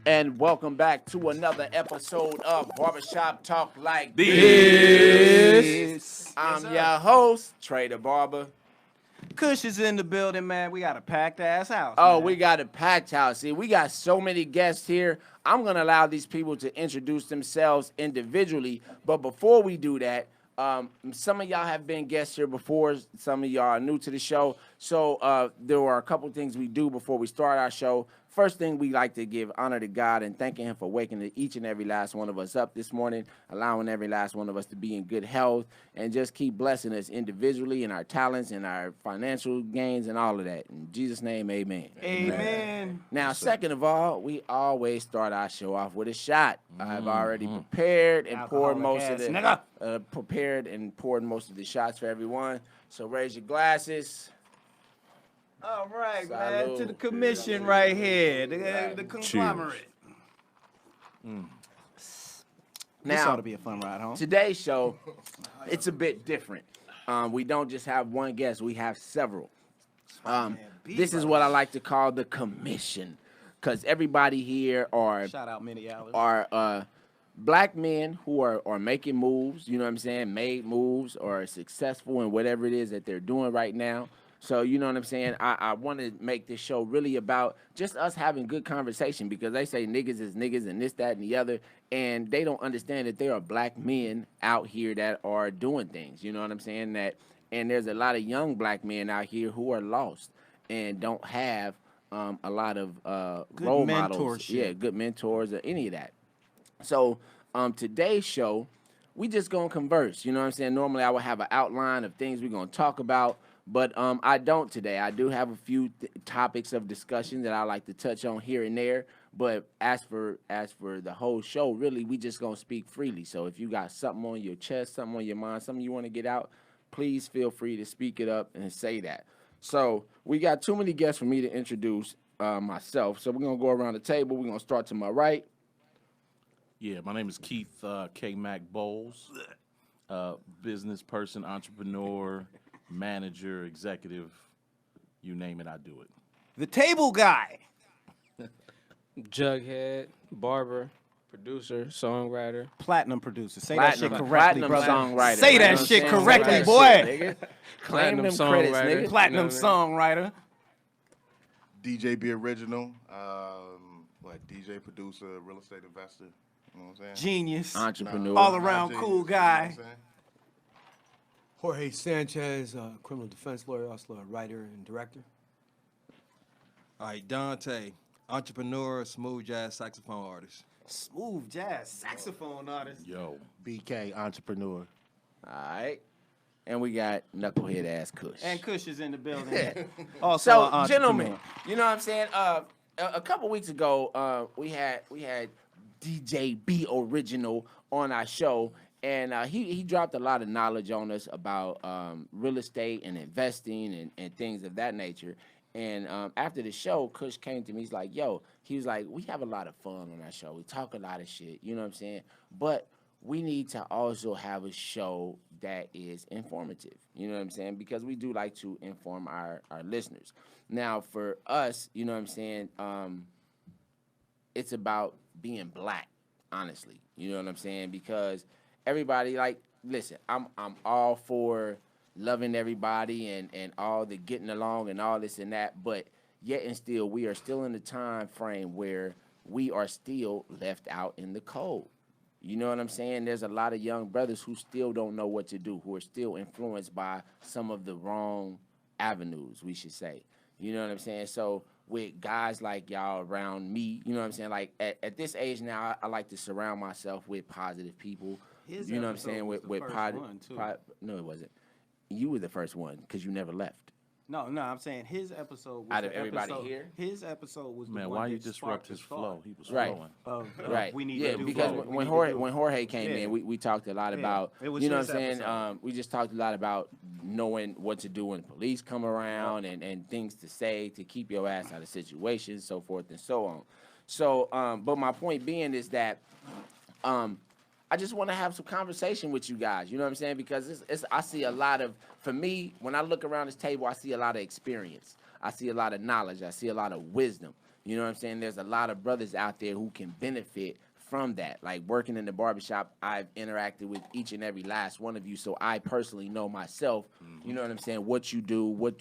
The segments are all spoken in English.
And welcome back to another episode of Barbershop Talk Like This. I'm your host, Trey the Barber. Kush is in the building, man. We got a packed ass house. Oh, man. we got a packed house. See, we got so many guests here. I'm going to allow these people to introduce themselves individually. But before we do that, some of y'all have been guests here before. Some of y'all are new to the show. So there are a couple things we do before we start our show. First thing, we like to give honor to God and thanking him for waking each and every last one of us up this morning, allowing every last one of us to be in good health, and just keep blessing us individually in our talents and our financial gains and all of that. In Jesus' name, amen. Amen. Now, second of all, we always start our show off with a shot. I've already prepared and poured most of the shots for everyone. So raise your glasses. All right, Salud. man. To the commission right here, the conglomerate. This Now, ought to be a fun ride home. today's show, it's a bit different. We don't just have one guest, we have several. This is what I like to call the commission, because everybody here are Shout out Minnie Allen. black men who are making moves, you know what I'm saying, made moves or are successful in whatever it is that they're doing right now. So, you know what I'm saying? I want to make this show really about just us having good conversation, because they say niggas is niggas and this, that, and the other, and they don't understand that there are black men out here that are doing things, you know what I'm saying? And there's a lot of young black men out here who are lost and don't have a lot of role models. Yeah, good mentors or any of that. So today's show, we just going to converse, you know what I'm saying? Normally I would have an outline of things we're going to talk about. But I don't today. I do have a few topics of discussion that I like to touch on here and there. But as for the whole show, really, we just gonna speak freely. So if you got something on your chest, something on your mind, something you want to get out, please feel free to speak it up and say that. So we got too many guests for me to introduce myself. So we're gonna go around the table. We're gonna start to my right. Yeah, my name is Keith K. Mac Bowles, business person, entrepreneur, manager, executive, you name it, I do it. The table guy. Jughead, barber, producer, songwriter. Platinum producer. Say that shit correctly, Platinum brother. songwriter. Say You know that what I'm shit saying? correctly, Say that boy. shit, nigga. Claim them Platinum credits, songwriter. nigga. Platinum You know what songwriter. DJ B Original, DJ producer, real estate investor. You know what I'm saying? Genius. Entrepreneur. All around Genius, cool you know guy. what I'm saying? Jorge Sanchez, criminal defense lawyer, also a writer and director. All right, Dante, entrepreneur, smooth jazz saxophone artist. Smooth jazz saxophone artist. Yo, BK, entrepreneur. All right. And we got knucklehead ass Kush. And Kush is in the building. Also So, an entrepreneur. gentlemen, you know what I'm saying? A couple weeks ago, we had DJ B Original on our show, and he dropped a lot of knowledge on us about real estate and investing and things of that nature. And after the show, Kush came to me. He's like, yo, he was like, we have a lot of fun on our show. We talk a lot of shit, you know what I'm saying? But we need to also have a show that is informative, you know what I'm saying? Because we do like to inform our listeners. Now, for us, you know what I'm saying, it's about being black, honestly, you know what I'm saying? Because everybody, like, listen, I'm all for loving everybody and all the getting along and all this and that, but yet and still, we are still in the time frame where we are still left out in the cold. You know what I'm saying? There's a lot of young brothers who still don't know what to do, who are still influenced by some of the wrong avenues, we should say. You know what I'm saying? So with guys like y'all around me, you know what I'm saying? Like at this age now, I like to surround myself with positive people. His You know what I'm episode saying? was With the first positive. one, too. No, it wasn't. You were the first one because you never left. No, I'm saying his episode was Out of the everybody episode, here? His episode was the man, one why you that disrupt sparked his the thought flow? He was Right. flowing. Of Right. we need yeah, to do because both. when We Jorge came Yeah. in, we talked a lot Yeah. about, It was you know what his I'm saying? episode. We just talked a lot about knowing what to do when the police come around and things to say to keep your ass out of situations, so forth and so on. So, but my point being is that I just want to have some conversation with you guys. You know what I'm saying? Because I see a lot of, for me, when I look around this table, I see a lot of experience. I see a lot of knowledge. I see a lot of wisdom. You know what I'm saying? There's a lot of brothers out there who can benefit from that. Like working in the barbershop, I've interacted with each and every last one of you, so I personally know myself. You know what I'm saying? What you do, what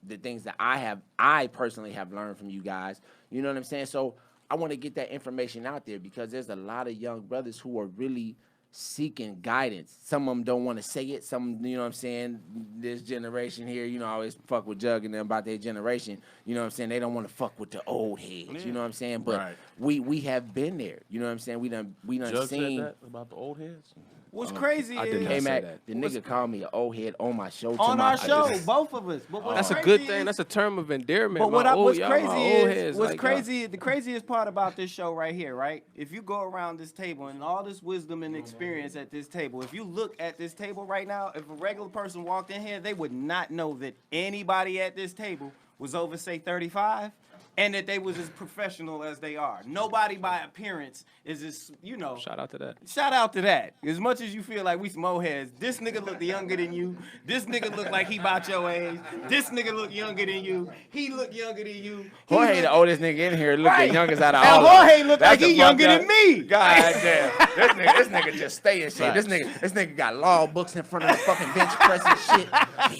the things that I personally have learned from you guys. You know what I'm saying? So I want to get that information out there because there's a lot of young brothers who are really seeking guidance. Some of them don't want to say it. Some, you know what I'm saying, this generation here, you know, I always fuck with Jug and them about their generation. You know what I'm saying? They don't want to fuck with the old heads. You know what I'm saying? But we have been there. You know what I'm saying? We done Jug seen said that about the old heads. What's crazy I is did not Hey, say Mac, that. the nigga called me an old head on my show. to on my our face. show, both of us. But That's a what's good crazy thing. is- That's a term of endearment. But what's what's crazy is what's like, crazy. The craziest part about this show right here, right? If you go around this table and all this wisdom and experience at this table, if you look at this table right now, if a regular person walked in here, they would not know that anybody at this table was over, say, 35, and that they was as professional as they are. Nobody by appearance is as, you know. Shout out to that. Shout out to that. As much as you feel like we some old heads, this nigga look younger than you. This nigga look like he about your age. This nigga look younger than you. He look younger than you. He Jorge, look- the oldest nigga in here, look Right. the youngest out of And all of us. Jorge look That's like he the younger fucked than up- me. God damn. This nigga just stay and shit. This nigga got law books in front of the fucking bench press and shit.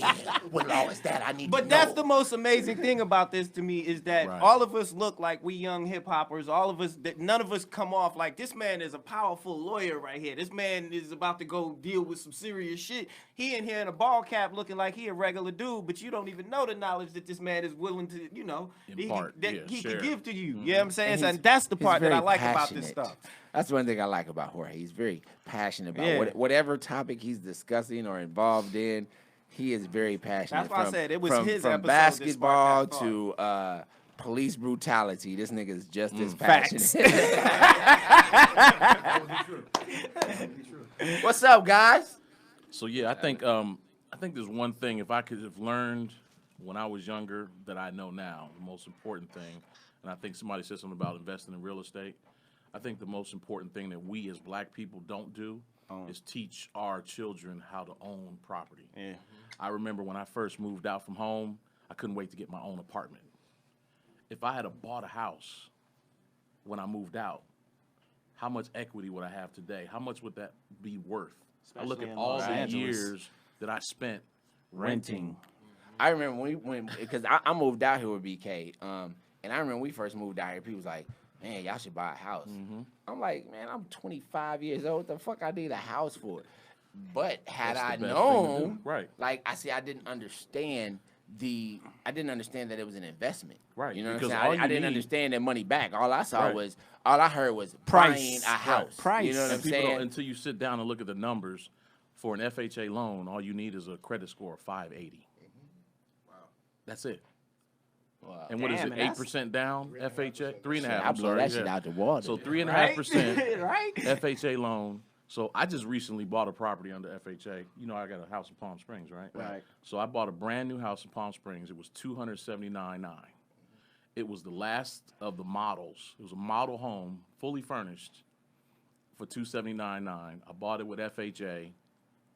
Yeah, what law is that? I need to But know. that's the most amazing thing about this to me is that Right. all of us look like we young hip hoppers. All of us, that none of us come off like this man is a powerful lawyer right here. This man is about to go deal with some serious shit. He in here in a ball cap looking like he a regular dude, but you don't even know the knowledge that this man is willing to, you know, Impart, that yeah, he share. can give to you. You know what I'm saying? And So he's- that's the he's part that I very like about this passionate. stuff. That's one thing I like about Jorge. He's very passionate about Yeah. whatever topic he's discussing or involved in. He is very passionate. That's why I said it was his from episode that basketball sparked that to police brutality. This nigga is just as Facts. passionate. What's up, guys? So yeah, I think there's one thing if I could have learned when I was younger that I know now, the most important thing, and I think somebody said something about investing in real estate. I think the most important thing that we as black people don't do is teach our children how to own property. Yeah. I remember when I first moved out from home, I couldn't wait to get my own apartment. If I had bought a house when I moved out, how much equity would I have today? How much would that be worth? I look Especially at in all Los the Angeles. years that I spent renting. I remember when because I moved out here with BK, and I remember when we first moved out here, people was like, man, y'all should buy a house. I'm like, man, I'm 25 years old. What the fuck I need a house for? But had That's the I best thing to known, do. Right. like I see, I didn't understand that it was an investment. Right, You know what I'm because saying? all I you didn't need- understand that money back. All I heard was Price. buying a house. Price. You know what I'm And people don't, saying? until you sit down and look at the numbers, for an FHA loan, all you need is a credit score of 580. Wow. That's it. Wow. And what is Damn, it? and that's- 8% down? FHA? 3.5. I I'm blow sorry. that shit yeah. out the water. So then. 3.5% Right? FHA loan. So I just recently bought a property under FHA. You know, I got a house in Palm Springs, right? Right. So I bought a brand new house in Palm Springs. It was $279,900. It was the last of the models. It was a model home, fully furnished, for $279,900. I bought it with FHA,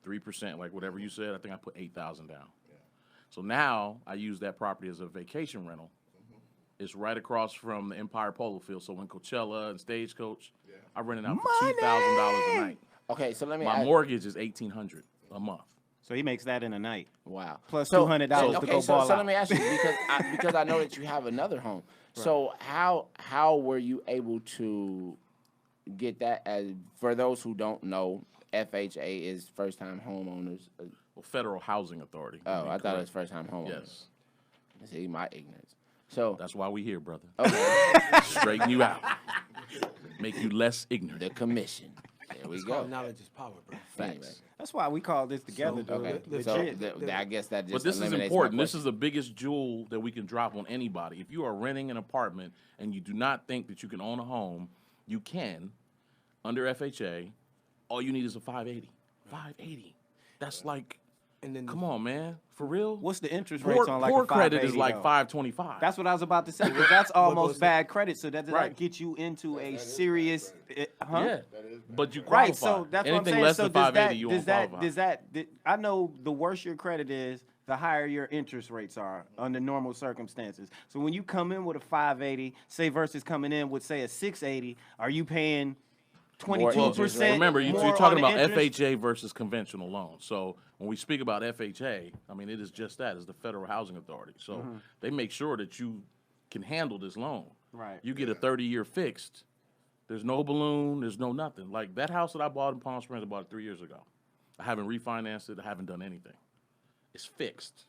3%, like whatever you said. I think I put $8,000 down. So now I use that property as a vacation rental. It's right across from the Empire Polo Field. So when Coachella and Stagecoach, I rent it out for $2,000 a night. Okay, so let me My ask. mortgage is $1,800 a month. So he makes that in a night. Wow. Plus So- $200 to okay, go so, ball so out. let me ask you because I know that you have another home. So how were you able to get that? As for those who don't know, FHA is first time homeowners. Well, Federal Housing Authority. to Oh, be I thought it correct. was first time homeowners. Yes. See my ignorance. So That's why we here, brother. okay, Straighten you out. Make you less ignorant. the commission. There we It's go. called knowledge is power, bro. Facts. That's why we call this together, dude. Okay, The- so Legit. I guess that just But this is eliminates my important. This question. is the biggest jewel that we can drop on anybody. If you are renting an apartment and you do not think that you can own a home, you can under FHA. All you need is a 580. 580. That's like, And then come on, man. For real? What's the interest Poor, rates on like poor a credit 580 is like though? 525. That's what I was about to say. Because that's almost goes- bad credit. So that does Right. that get you into a serious? Huh? Yeah. But you qualify. Right. So that's Anything what I'm saying. less so than does 580, that? you Does won't that? qualify. I know the worse your credit is, the higher your interest rates are under normal circumstances. So when you come in with a 580, say versus coming in with say a 680, are you paying 22%? Remember, you're more talking on the about interest? FHA versus conventional loans. So when we speak about FHA, I mean, it is just that. It's the Federal Housing Authority. So they make sure that you can handle this loan. Right. You get a 30-year fixed. There's no balloon. There's no nothing. Like that house that I bought in Palm Springs, I bought it 3 years ago. I haven't refinanced it. I haven't done anything. It's fixed.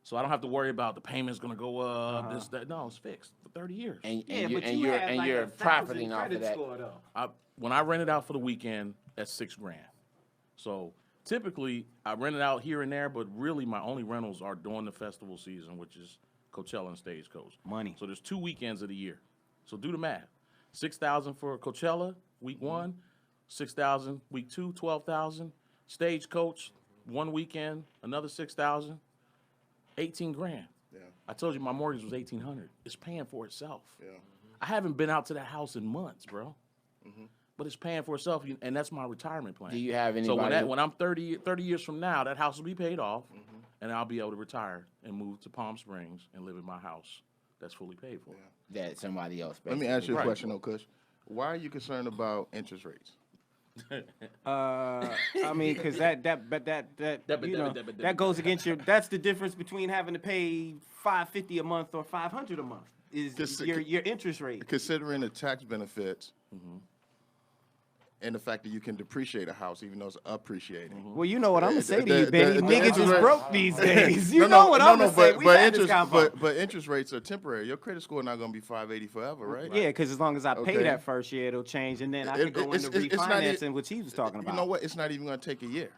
So I don't have to worry about the payment's going to go up, this, that. No, it's fixed for 30 years. And Yeah, you but and you you're had and like you're 1,000 profiting off of credit that. score, though. When I rent it out for the weekend, that's $6,000. So typically I rent it out here and there, but really my only rentals are during the festival season, which is Coachella and Stagecoach. Money. So there's 2 weekends of the year. So do the math. $6,000 for Coachella week 1, $6,000 week 2, $12,000. Stagecoach 1 weekend, another $6,000, $18,000. Yeah. I told you my mortgage was $1,800. It's paying for itself. Yeah. I haven't been out to that house in months, bro. But it's paying for itself, and that's my retirement plan. Do you have So anybody? when I'm 30 years from now, that house will be paid off, and I'll be able to retire and move to Palm Springs and live in my house that's fully paid for. That somebody else. Let me ask you a Right. question, though, Kush. Why are you concerned about interest rates? I mean, because that goes against your. That's the difference between having to pay $550 a month or $500 a month. Is your interest rate. Considering the tax benefits and the fact that you can depreciate a house even though it's appreciating. Well, you know what I'm gonna say to The- you, Benny. the Niggas interest is rate- broke these days. You know what I'm gonna say. We've had this convo. But interest rates are temporary. Your credit score not going to be 580 forever, right? Yeah, because as long as I pay Okay. that first year, it'll change, and then I can go into it's not refinancing, which he was talking about. You know what? It's not even going to take a year.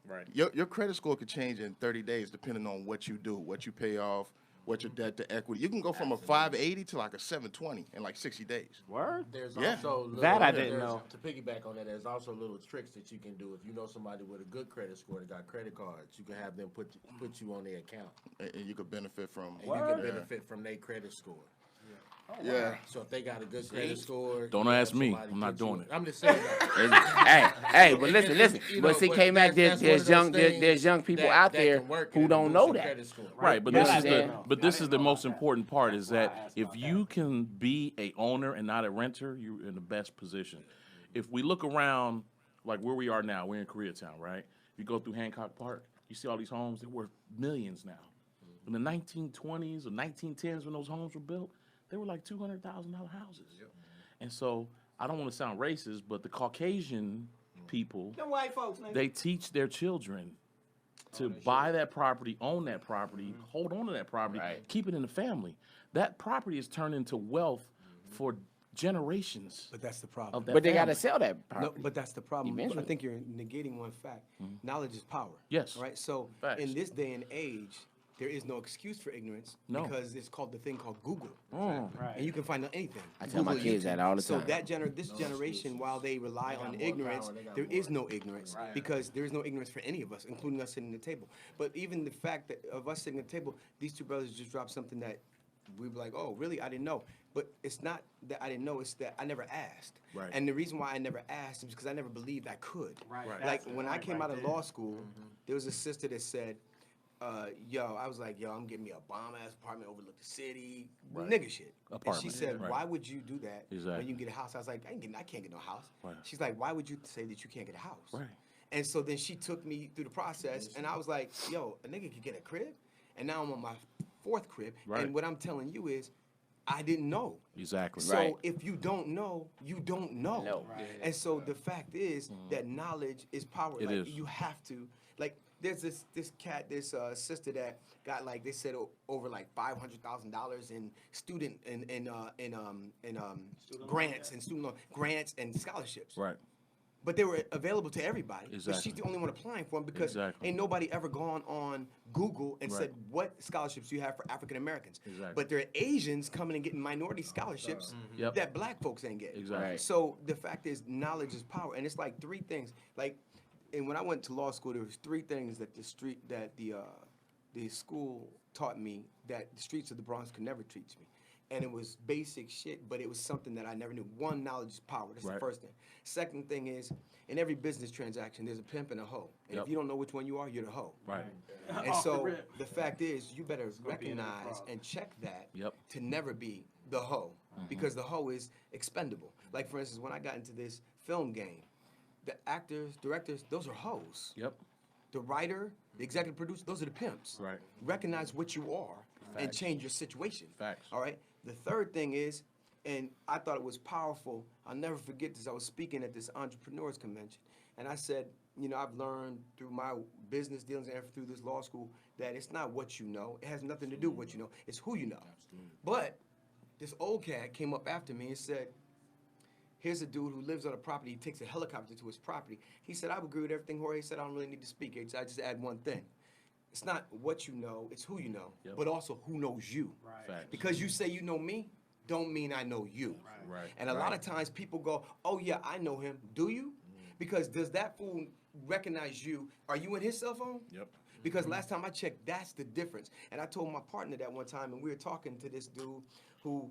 Right. Your credit score could change in 30 days depending on what you do, what you pay off, what your debt to equity. You can go from a 580 to like a 720 in like 60 days. Word? There's Yeah. also little, That I didn't there's- know. To piggyback on that, there's also little tricks that you can do. If you know somebody with a good credit score that got credit cards, you can have them put you on their account, And you could benefit from. and you can benefit from their credit score. Yeah. So if they got a good credit score, Don't you ask have me. somebody I'm not put you doing on- it. I'm just saying. That. hey, but listen. You But know, see, but K-Mac, that's one of those there's things young people that- out that there can work who and don't boost know your that. credit score. Right, but That this I is didn't the know. but this is the most that. important part is That's why I that asked if about you can be a owner and not a renter, you're in the best position. If we look around like where we are now, we're in Koreatown, right? You go through Hancock Park, you see all these homes, they're worth millions now. In the 1920s or 1910s when those homes were built, they were like $200,000 houses. And so I don't want to sound racist, but the Caucasian people, Them white folks, nigga. they teach their children to buy that property, own that property, hold on to that property, Right. keep it in the family. That property is turned into wealth for generations But that's the problem. of that But they got family. to sell that No, property. but that's the problem. Eventually. I think you're negating one fact. Knowledge is power. Yes. Right. So Facts. in this day and age, there is no excuse for ignorance No. because it's called the thing called Google, Mm. and you can find out anything. I tell my Google, kids YouTube. that all the So time. that this generation, while they rely on more ignorance, power, they got there more. is no ignorance because there is no ignorance for any of us, including us sitting at the table. But even the fact that of us sitting at the table, these two brothers just dropped something that we were like, oh, really? I didn't know. But it's not that I didn't know; it's that I never asked. Right. And the reason why I never asked is because I never believed I could. Right. Like That's the when I point came right out of there. law school, there was a sister that said, I was like, I'm getting me a bomb ass apartment, overlook the city, nigga shit. And she Apartment, said, right. why would you do that Exactly. when you can get a house? I was like, I can't get no house. Right. She's like, why would you say that you can't get a house? Right. And so then she took me through the process, and I was like, yo, a nigga could get a crib, and now I'm on my 4th crib. Right. And what I'm telling you is, I didn't know. Exactly. So Right. if you don't know, you don't know. No. And so the fact is that knowledge is power. It like is. you have to like. There's this cat, this sister that got like they said over like $500,000 in student in grants and student loan grants and scholarships. Right. But they were available to everybody. But she's Exactly. the only one applying for them because Exactly. ain't nobody ever gone on Google and Right. said what scholarships do you have for African Americans. Exactly. But there are Asians coming and getting minority scholarships Yep. that black folks ain't getting. Exactly. Right. So the fact is, knowledge is power, and it's like 3 things. Like, and when I went to law school, there was 3 things that the school taught me that the streets of the Bronx could never teach me. and it was basic shit, but it was something that I never knew. One, knowledge is power. That's Right. the first thing. Second thing is, in every business transaction, there's a pimp and a hoe. And Yep. if you don't know which one you are, you're the hoe. Right. And so the fact is, you better recognize and check that Yep. to never be the hoe, because the hoe is expendable. Like, for instance, when I got into this film game, the actors, directors, those are hoes. Yep. The writer, the executive producer, those are the pimps. Right. Recognize what you are and change your situation. Facts. All right. The third thing is, and I thought it was powerful. I'll never forget this. I was speaking at this entrepreneurs convention, and I said, I've learned through my business dealings and through this law school that it's not what you know. It has nothing to do with what you know. It's who you know. Absolutely. But this old cat came up after me and said, here's a dude who lives on a property. He takes a helicopter to his property. He said, I would agree with everything Jorge said. I don't really need to speak. I just add one thing. It's not what you know, it's who you know, Yep. but also who knows you. Facts. Because you say you know me, don't mean I know you. Right. And a lot of times people go, oh yeah, I know him. Do you? Because does that fool recognize you? Are you in his cell phone? Yep. Because last time I checked, that's the difference. And I told my partner that one time, and we were talking to this dude who,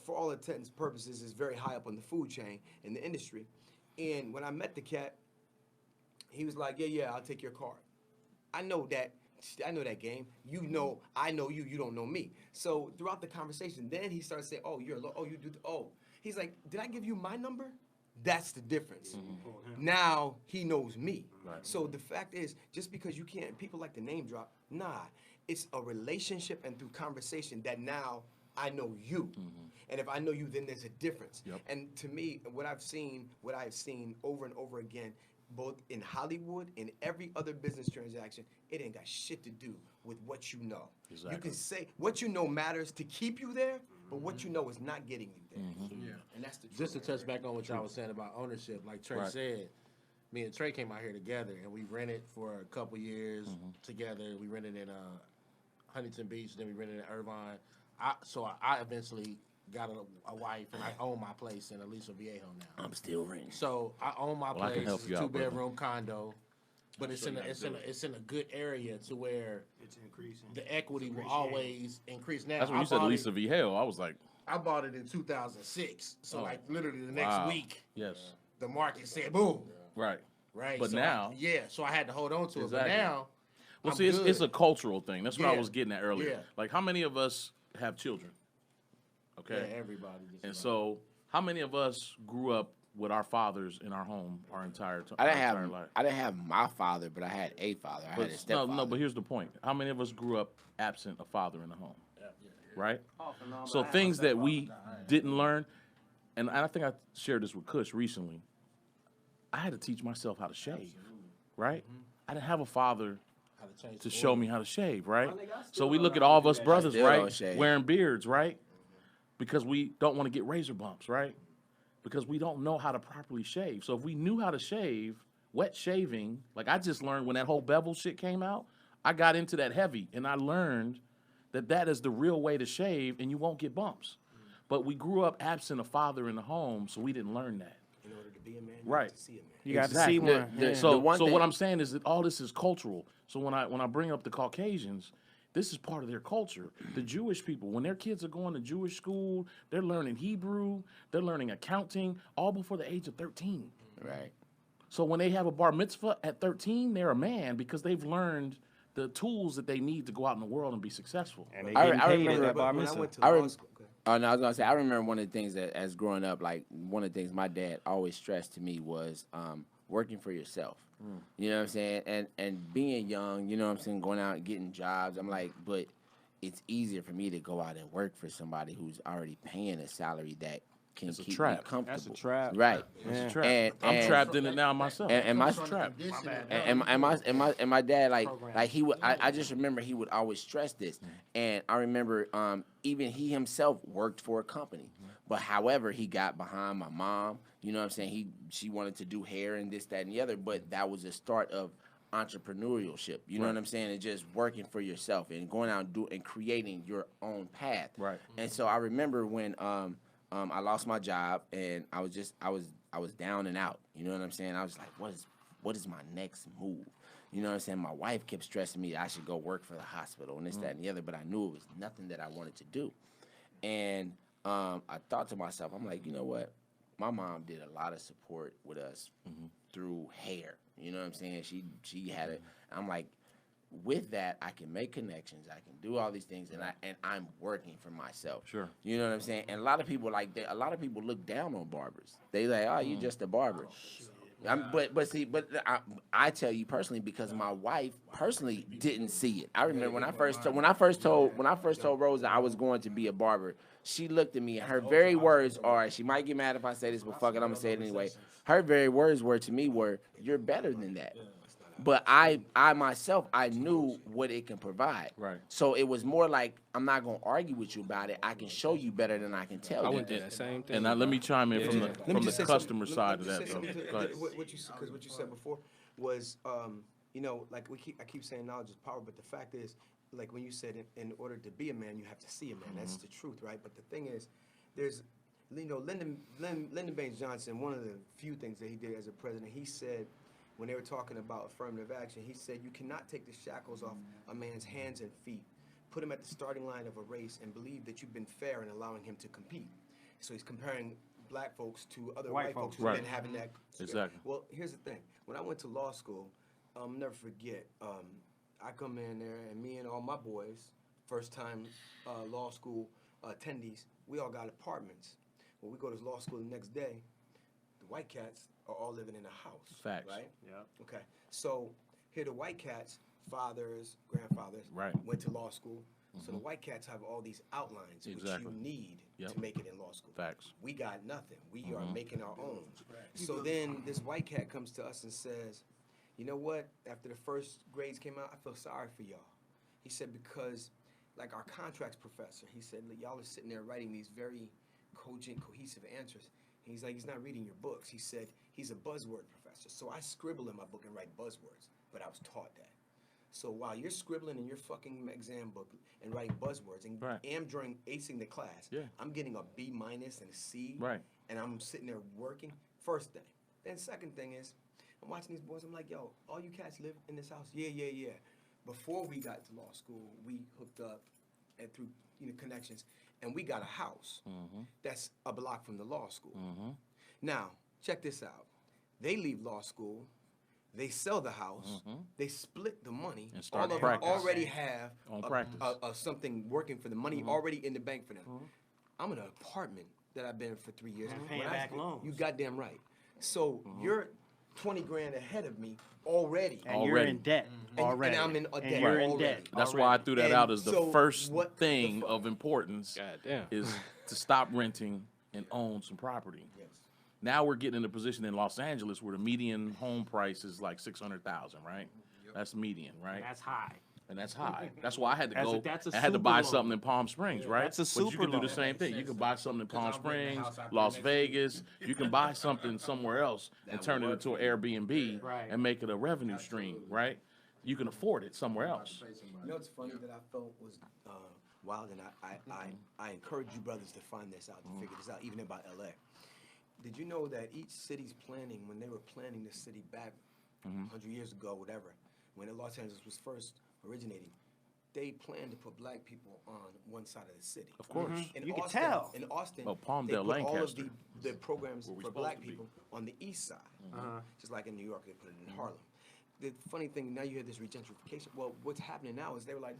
for all intents and purposes, is very high up on the food chain in the industry. And when I met the cat, he was like, yeah, I'll take your card. I know that game. I know you. You don't know me. So throughout the conversation, then he started saying, "Oh, you do. He's like, did I give you my number? That's the difference. Now he knows me. Right. So the fact is, just because you can't, people like to name drop. Nah, it's a relationship and through conversation that now I know you. And if I know you, then there's a difference. Yep. And to me, what I've seen over and over again, both in Hollywood and every other business transaction, it ain't got shit to do with what you know. Exactly. You can say what you know matters to keep you there, but what you know is not getting you there. Yeah. And that's the truth. Just to touch back on what y'all was saying about ownership, like Trey Right. said, me and Trey came out here together and we rented for a couple years together. We rented in Huntington Beach, then we rented in Irvine. So I eventually got a wife and I own my place in Aliso Viejo now. I'm still renting. So I own my Well, I can place. help It's you a out, brother. 2-bedroom condo, but it's show you how to do it. it's in a good area to where It's increasing. the equity will always increase. Now That's when you said Lisa V. Hale. I was like, I bought it in 2006. So Oh. like literally the next wow. week, Yes. the market said boom. Right. Right. But So now- so I had to hold on to it. But Exactly. now, Well, I'm see, it's good. a cultural thing. That's what I Yeah. was getting at earlier. Yeah. Like, how many of us have children? Okay. Yeah, everybody. just And about. so, how many of us grew up with our fathers in our home our entire I didn't entire have life? I didn't have my father, but I had a father. I had a But, stepfather. no, but here's the point. How many of us grew up absent a father in the home? Right? So things that we didn't learn, and I think I shared this with Kush recently. I had to teach myself how to shave, right? I didn't have a father How to change to the show order. me how to shave, right? nigga, I So still we don't look know at how to all of do us that. brothers, I still don't right, shave. wearing beards, right? Because we don't want to get razor bumps, right? Because we don't know how to properly shave. So if we knew how to shave, wet shaving, like I just learned when that whole bevel shit came out, I got into that heavy and I learned that that is the real way to shave and you won't get bumps. But we grew up absent a father in the home, so we didn't learn that. In order to be a man, you Right. have to see a man. You got Exactly. to see one. The- Yeah. So, the one so thing- what I'm saying is that all this is cultural. So when I bring up the Caucasians, this is part of their culture. The Jewish people, when their kids are going to Jewish school, they're learning Hebrew, they're learning accounting, all before the age of 13. Right. So when they have a bar mitzvah at 13, they're a man because they've learned the tools that they need to go out in the world and be successful. And they I getting paid remember at that that, bar When I mitzvah. went to I law rem- school, okay. Oh no, I was gonna say I remember one of the things that as growing up, like one of the things my dad always stressed to me was working for yourself. You know what I'm saying? And being young, you know what I'm saying, going out and getting jobs. I'm like, but it's easier for me to go out and work for somebody who's already paying a salary that can It's a keep trap. me comfortable. That's a trap. Right. It's a trap. And- I'm and- trapped in it now myself. and my It's a trap. and my dad like he would I just remember he would always stress this, and I remember even he himself worked for a company, but however he got behind my mom, you know what I'm saying, she wanted to do hair and this, that, and the other, but that was the start of entrepreneurship, you know what I'm saying, and just working for yourself and going out and creating your own path. Right. And so I remember when I lost my job and I was down and out. You know what I'm saying? I was like, what is my next move? You know what I'm saying? My wife kept stressing me I should go work for the hospital and this, that, and the other, but I knew it was nothing that I wanted to do. And I thought to myself, I'm like, you know what? My mom did a lot of support with us through hair. You know what I'm saying? She had it. I'm like, with that, I can make connections. I can do all these things, and I'm working for myself. Sure. You know what I'm saying? And a lot of people a lot of people look down on barbers. They like, oh, you just a barber. I tell you personally, because my wife personally didn't see it. I remember when I first told Rosa I was going to be a barber. She looked at me, and her very words are, she might get mad if I say this, but fuck it, I'm gonna say it anyway. Her very words were to me were, "You're better than that." But I myself, I knew what it can provide. Right. So it was more like, I'm not gonna argue with you about it. I can show you better than I can tell I you. went through that same thing. And now let me chime in from Let me the just say customer something- side let of me that, just say bro. something to- Go ahead. What you said before was, you know, like I keep saying knowledge is power, but the fact is, like when you said in order to be a man, you have to see a man. That's the truth, right? But the thing is, there's, you know, Lyndon Baines Johnson, one of the few things that he did as a president, he said, when they were talking about affirmative action, he said, you cannot take the shackles off a man's hands and feet, put him at the starting line of a race, and believe that you've been fair in allowing him to compete. So he's comparing black folks to other white folks who've Right. been having that. Exactly. Well, here's the thing. When I went to law school, never forget, I come in there, and me and all my boys, first time law school attendees, we all got apartments. When we go to law school the next day, the white cats are all living in a house. Facts. Right? Yeah. Okay. So here the white cats, fathers, grandfathers, Right. went to law school. So the white cats have all these outlines Exactly. which you need Yep. to make it in law school. Facts. We got nothing. We are making our own. So then this white cat comes to us and says, you know what? After the first grades came out, I feel sorry for y'all. He said, because like our contracts professor, he said, "Look, y'all are sitting there writing these very cogent, cohesive answers. And he's like, he's not reading your books. He said, he's a buzzword professor. So I scribble in my book and write buzzwords, but I was taught that. So while you're scribbling in your fucking exam book and writing buzzwords and Right. am during acing the class, Yeah. I'm getting a B minus and a C, Right. and I'm sitting there working. First thing. Then second thing is, I'm watching these boys. I'm like, yo, all you cats live in this house? Yeah. Before we got to law school, we hooked up and through connections, and we got a house that's a block from the law school. Now, check this out. They leave law school. They sell the house. They split the money. And start all of practice. them already have On practice. something working for the money already in the bank for them. I'm in an apartment that I've been in for 3 years. paying When I back say- loans. You goddamn right. So you're 20 grand ahead of me already. And you're Already. in debt already. And I'm in a And debt you're in already. debt. That's why I threw that And out as the so first what the thing fuck? of importance Goddamn. is to stop renting and own some property. Yes. Now we're getting in a position in Los Angeles where the median home price is like 600,000, right? That's the median, right? That's high. And that's high. That's why I had to That's a- go. that's a I had to super buy loan. something in Palm Springs, right? that's a But you super can do the loan. same thing. You can buy something in Palm I'm renting a Springs, house out there Las next Vegas. You can buy something somewhere else and turn it into an Airbnb Right. and make it a revenue stream, right? You can afford it somewhere else. You know what's funny that I felt was wild, and I encourage you brothers to find this out, to figure this out, even about LA. Did you know that each city's planning, when they were planning the city back 100 years ago, whatever, when Los Angeles was first originating, they planned to put black people on one side of the city. Of course. In You could Austin, tell. In Austin, Well, Palmdale, they put all of Lancaster, the programs where we for supposed black to be. people on the east side. Just like in New York, they put it in Harlem. The funny thing, now you have this regentrification. Well, what's happening now is they were like,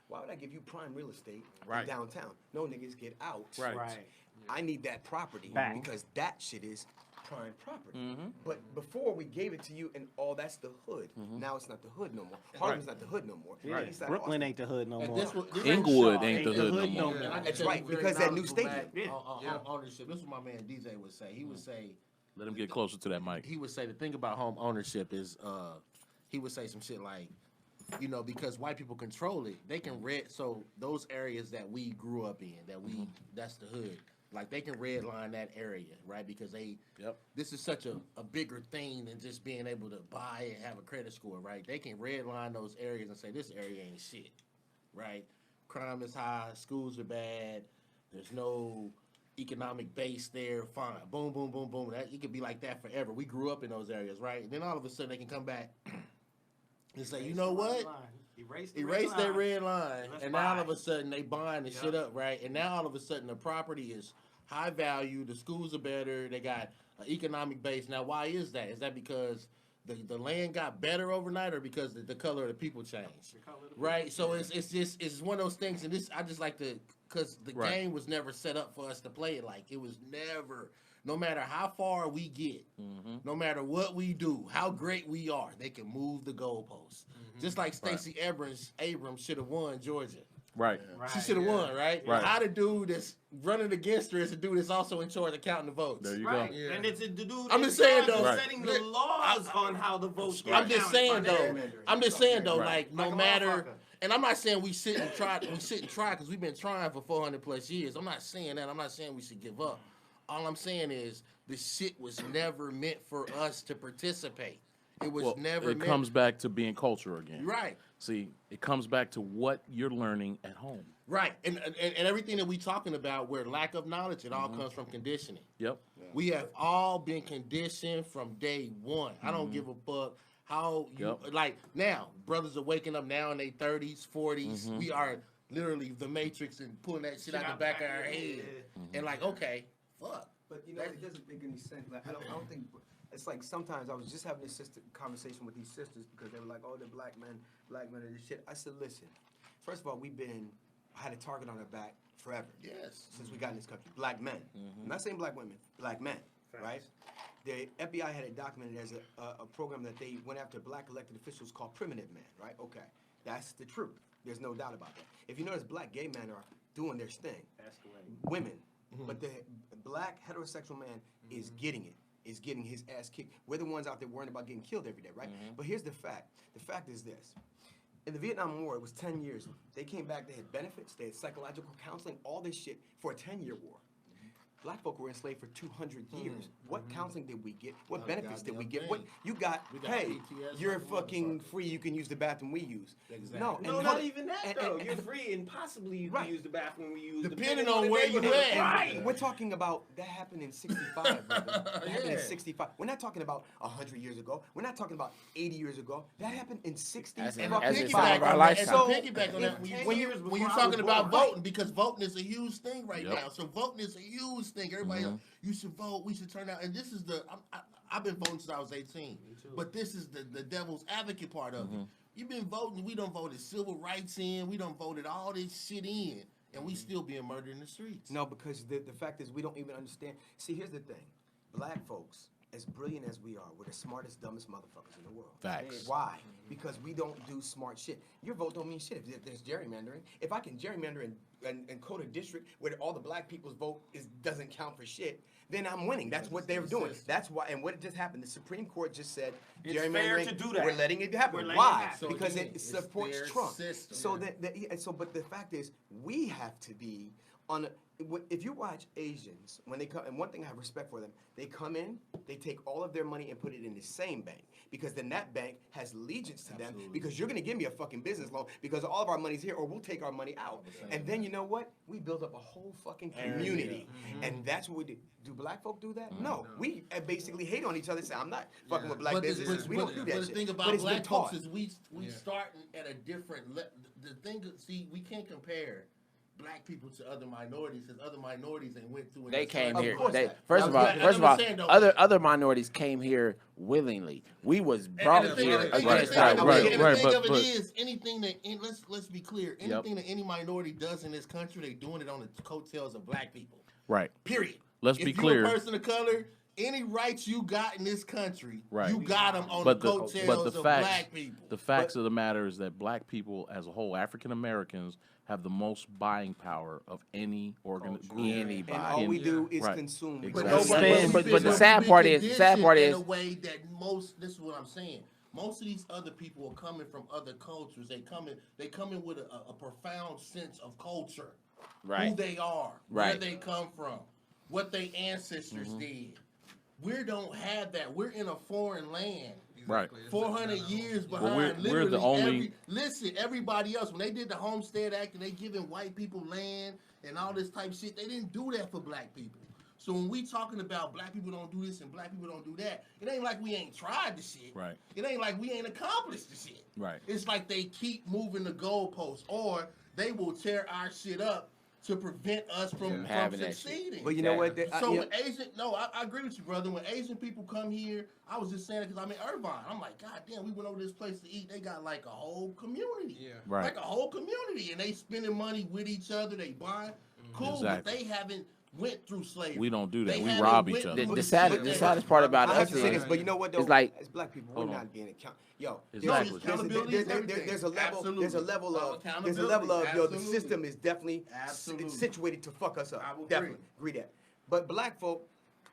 why would I give you prime real estate Right. in downtown? No, niggas, get out. Right. Right. I need that property Back. because that shit is prime property. But before we gave it to you and all that's the hood. Now it's not the hood no more. Harlem's not the hood no more. Yeah. East side Brooklyn Austin- ain't the hood no And more. this was- this Inglewood was- ain't the hood no more. And I can That's tell you right, very because that new knowledgeable stadium. back on home ownership. This is what my man DJ would say. He would say, Let him get closer to that mic. he would say the thing about home ownership is, he would say some shit like, because white people control it, they can so those areas that we grew up in, that's the hood. Like they can redline that area, right? Because this is such a bigger thing than just being able to buy and have a credit score, right? They can redline those areas and say this area ain't shit, right? Crime is high, schools are bad, there's no economic base there, fine. Boom, boom, boom, boom. It could be like that forever. We grew up in those areas, right? And then all of a sudden they can come back and say, you know what? Erase That red line, Let's and now all buy. of a sudden they buying the shit up, right? And now all of a sudden the property is high value, the schools are better, they got an economic base. Now, why is that? Is that because the land got better overnight, or because the color of the people changed? Right? So it's one of those things, and this I just like to, because the game was never set up for us to play it like. It was never. No matter how far we get, no matter what we do, how great we are, they can move the goalposts. Just like Stacey Abrams should have won Georgia. Right. She should have won, right? Right. How the dude that's running against her is the dude that's also in charge of counting the votes. There you Right, go. and it's the dude. I'm just saying, though. Right. Setting the laws on how the votes get I'm just counted saying, by though. them. I'm just saying, though. Right. Like no Like a matter, motherfucker. and I'm not saying we sit and try because we've been trying for 400 plus years. I'm not saying that. I'm not saying we should give up. All I'm saying is the shit was never meant for us to participate. It was never. It comes back to being culture again. Right. See, it comes back to what you're learning at home. Right, and everything that we talking about, where lack of knowledge, it all comes from conditioning. Yep. We have all been conditioned from day one. I don't give a fuck how you like now. Brothers are waking up now in their 30s, 40s. We are literally the Matrix and pulling that shit out the back of our head, and like, okay, fuck. But you know, it doesn't make any sense. Like I don't think it's like sometimes I was just having this conversation with these sisters because they were like, "Oh, they're black men are this shit." I said, "Listen, first of all, I had a target on our back forever. Yes. Since we got in this country, black men. I'm not saying black women, black men, right? The FBI had it documented as a program that they went after black elected officials called primitive men, right? Okay, that's the truth. There's no doubt about that. If you notice, black gay men are doing their thing. Women. But the black heterosexual man is getting it, is getting his ass kicked. We're the ones out there worrying about getting killed every day, right? But here's the fact. The fact is this. In the Vietnam War, it was 10 years. They came back, they had benefits, they had psychological counseling, all this shit for a 10-year war. Black folk were enslaved for 200 years. What counseling did we get? What benefits did we get? What you got? Hey, PTSD you're like fucking free. You can use the bathroom we use. Exactly. No, No, and not how- even that though. You're free, and possibly you can use the bathroom we use, Depending on where you neighborhood. at. Right. We're talking about that happened in 65, brother. That happened in Yeah. 65. We're not talking about 100 years ago. We're not talking about 80 years ago. That happened in 60 As in- fucking as in five. some of our And lifestyle. to piggyback on that, when you're before I talking was about born, voting, because voting is a huge thing right Yep. now. So voting is a huge thing. Everybody, you should vote. We should turn out. And this is I've been voting since I was 18. But this is the devil's advocate part of it. You've been voting. We don't voted civil rights in. We don't voted all this shit in, and we still being murdered in the streets. No, because the fact is we don't even understand. See, here's the thing. Black folks, as brilliant as we are, we're the smartest, dumbest motherfuckers in the world. Facts. Why? Because we don't do smart shit. Your vote don't mean shit if there's gerrymandering. If I can gerrymander and code a district where all the black people's vote doesn't count for shit, then I'm winning. That's what they're doing. That's why. And what just happened? The Supreme Court just said It's gerrymandering. fair to do that. We're letting it happen. We're letting it Why? happen. So Because again, it it's supports their Trump. system. So but the fact is, we have to be on. If you watch Asians when they come, and one thing I have respect for them, they come in, they take all of their money and put it in the same bank because then that bank has allegiance to them because you're gonna give me a fucking business loan because all of our money's here or we'll take our money out. And then you know what? We build up a whole fucking community, and that's what we do. Do black folk do that? No, we basically hate on each other. Say I'm not fucking with black businesses. We don't do that But the shit. thing But about it's been black folks taught. is we starting at a different. The thing, see, we can't compare black people to other minorities because other minorities they went through. They came Of here. course They, not. first of all, That's what I'm saying, though. other minorities came here willingly. We was brought here against our will. right, And the thing but- of it but- is, anything that let's be clear, anything that any minority does in this country, they doing it on the coattails of black people. Right. Period. Let's if be you're clear. a person of color, any rights you got in this country, Right. you got them on But the the coattails of facts, black people. the facts of the matter is that black people as a whole, African Americans, have the most buying power of any group. Anybody. And all we do is Right. consume. We Exactly. don't- Spend- but the we've sad been part is conditioned in a way that most. This is what I'm saying. Most of these other people are coming from other cultures. They come in with a profound sense of culture, Right. who they are, Right. where they come from, what their ancestors did. We don't have that. We're in a foreign land. Right. 400 years behind. Well, we're literally the only- everybody else, when they did the Homestead Act and they giving white people land and all this type of shit, they didn't do that for black people. So when we talking about black people don't do this and black people don't do that, it ain't like we ain't tried the shit. Right. It ain't like we ain't accomplished the shit. Right. It's like they keep moving the goalposts, or they will tear our shit up to prevent us from having that shit. succeeding. But you know what? So when I agree with you, brother. When Asian people come here, I was just saying it because I'm in Irvine. I'm like, God damn, we went over this place to eat. They got like a whole community. Yeah. Right. Like a whole community. And they spending money with each other. They buying. Cool, Exactly. but they haven't went through slavery. We don't do that. They We haven't rob went each other. through The shit. saddest part about I have us to say this, is but you know what though? it's like- as black people, Hold we're on. not being accountable. Yo, Exactly. Accountability is everything. there's a level Absolutely. of Accountability. yo, the Absolutely. system is definitely Absolutely. situated to fuck us up. I will Definitely agree that. But black folk,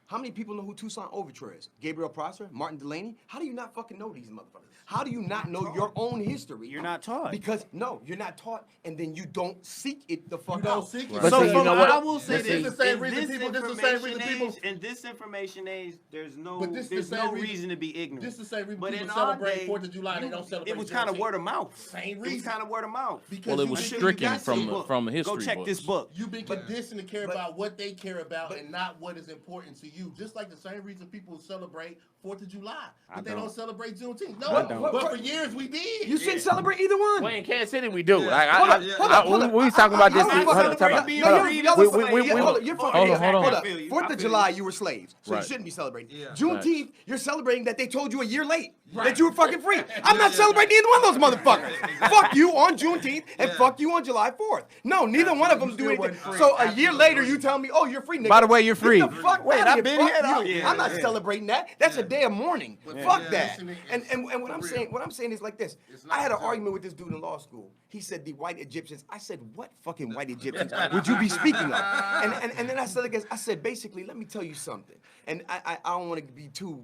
how many people know who Toussaint Overture is? Gabriel Prosser, Martin Delaney. How do you not fucking know these motherfuckers? How do you not know your own history? You're not taught. Because no, you're not taught, and then you don't seek it the fuck You don't out. seek it. Right. But So see, you know what? I will say This is this: the same in reason this people- this is the same reason information people- age- in this information age, there's no But this is the there's same no reason- reason to be ignorant. This is the same reason But people in our celebrate day, 4th of July. They don't celebrate It was kind of Juneteenth. word of mouth. Same It was reason. kind of word of mouth. Because Well, it you was think you stricken got from to. from history Go check books. this book. You've been conditioned to care but- about what they care about but- and not what is important to you. Just like the same reason people celebrate 4th of July, but they don't. don't celebrate Juneteenth. I No, don't. but for years we did. You shouldn't celebrate either one. Well, in Kansas City, we do. Like, Hold up, we was talking about this. I'm not Hold up, celebrating hold up. being No, free. hold up, you're fucking Hold on, hold on. Hold up. I feel you. 4th I of feel July, you. you were slaves, so Right. you shouldn't be celebrating. Yeah. Juneteenth, you're celebrating that they told you a year late that you were fucking free. I'm not celebrating either one of those motherfuckers. Fuck you on Juneteenth and fuck you on July 4th. No, neither one of them do anything. So a year later, you tell me, oh, you're free, nigga. By the way, you're free. Get the fuck Wait, outta I've here. been Fuck here, though. you. Yeah, I'm not celebrating that. That's a day of mourning. Fuck that. listening And is what I'm for saying, real. what I'm saying is like this. It's not I had an for argument with this dude in law school. He said the white Egyptians. I said, what fucking white Egyptians would you be speaking of? And then I said, I said, basically, let me tell you something. And I don't want to be too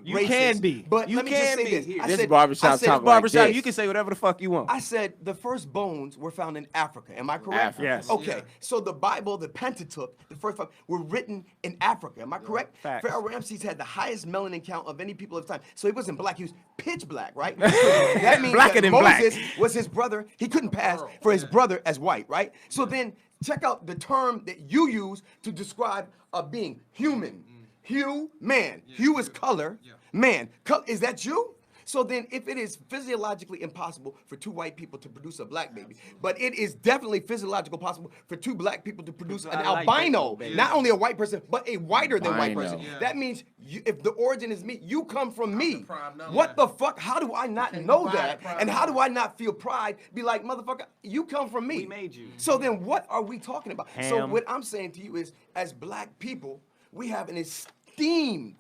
You racist, can be. but You let me just can say be. this. Here. I This said, barbershop I said, talk like Barbershop, this. you can say whatever the fuck you want. I said the first bones were found in Africa. Am I correct? Africa. Yes. Okay. So the Bible, the Pentateuch, the first five were written in Africa. Am I correct? Facts. Pharaoh Ramses had the highest melanin count of any people of the time. So he wasn't black. He was pitch black, right? That means Blacker that than black. Moses was his brother. He couldn't pass for his brother as white, right? So then check out the term that you use to describe a being, human. Hue, man. Hue is color. Man. Is that you? So then, if it is physiologically impossible for two white people to produce a black baby, but it is definitely physiological possible for two black people to produce an I like albino, that, baby. not only a white person, but a whiter than white Albino. person. That means if the origin is me, you come from me. prime number. What the fuck? How do I not Can't know divide that? prime And how do number. I not feel pride? Be like, motherfucker, you come from me. We made you. So then, what are we talking about? So Ham. what I'm saying to you is, as black people, we have an esteemed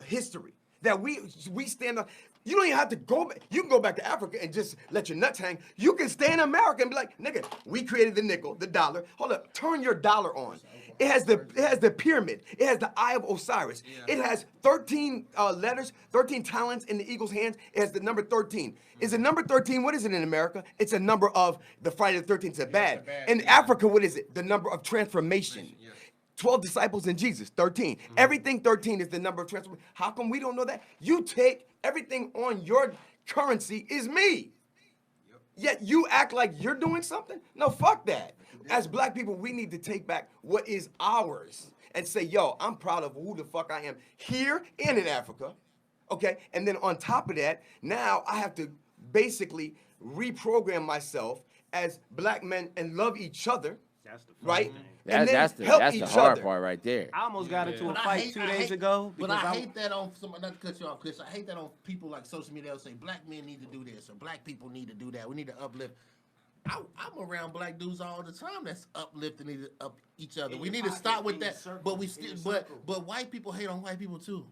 history that we stand on. You don't even have to go back. You can go back to Africa and just let your nuts hang. You can stay in America and be like, nigga, we created the nickel, the dollar. Hold up, turn your dollar on. It has the pyramid. It has the eye of Osiris. It has 13 letters, 13 talents in the eagle's hands. It has the number 13. Is the number 13, what is it in America? It's a number of the Friday the 13th, it's a bad. In Africa, what is it? The number of transformation. 12 disciples in Jesus, 13. Everything 13 is the number of transformation. How come we don't know that? You take everything on your currency is me. Yet you act like you're doing something? No, fuck that. As black people, we need to take back what is ours and say, yo, I'm proud of who the fuck I am here and in Africa. Okay? And then on top of that, now I have to basically reprogram myself as black men and love each other. That's the Right? thing. And then That's the help hard each other. part right there. I almost got into a But I fight hate- 2 I days hate- ago. But because I hate that on some. Not to cut you off, Chris. I hate that on people like social media. They'll say black men need to do this or black people need to do that. We need to uplift. I'm around black dudes all the time that's uplifting each other. We need to stop with that. But we still, but white people hate on white people too.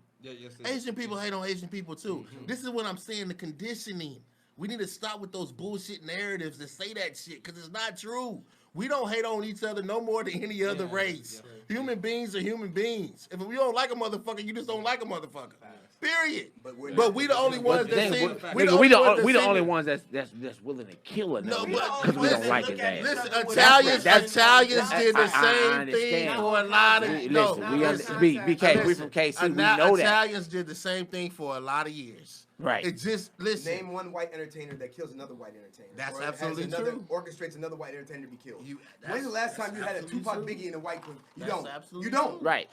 Asian people hate on Asian people too. This is what I'm saying. The conditioning. We need to stop with those bullshit narratives that say that shit because it's not true. We don't hate on each other no more than any other race. Human beings are human beings. If we don't like a motherfucker, you just don't like a motherfucker. Period. But we the only ones that seem. We the only ones that's willing to kill another because we don't like his ass. Listen, Italians did the same thing understand. for a lot of. Listen, we from KC. We know that. Italians did the same thing for a lot of years. Right. It's just listen. Name one white entertainer that kills another white entertainer. That's or has absolutely another, true. Orchestrates another white entertainer to be killed. You- When's the last that's time you had a absolutely Tupac, true. Biggie, and a white clip? You That's don't. absolutely You don't. true. Right.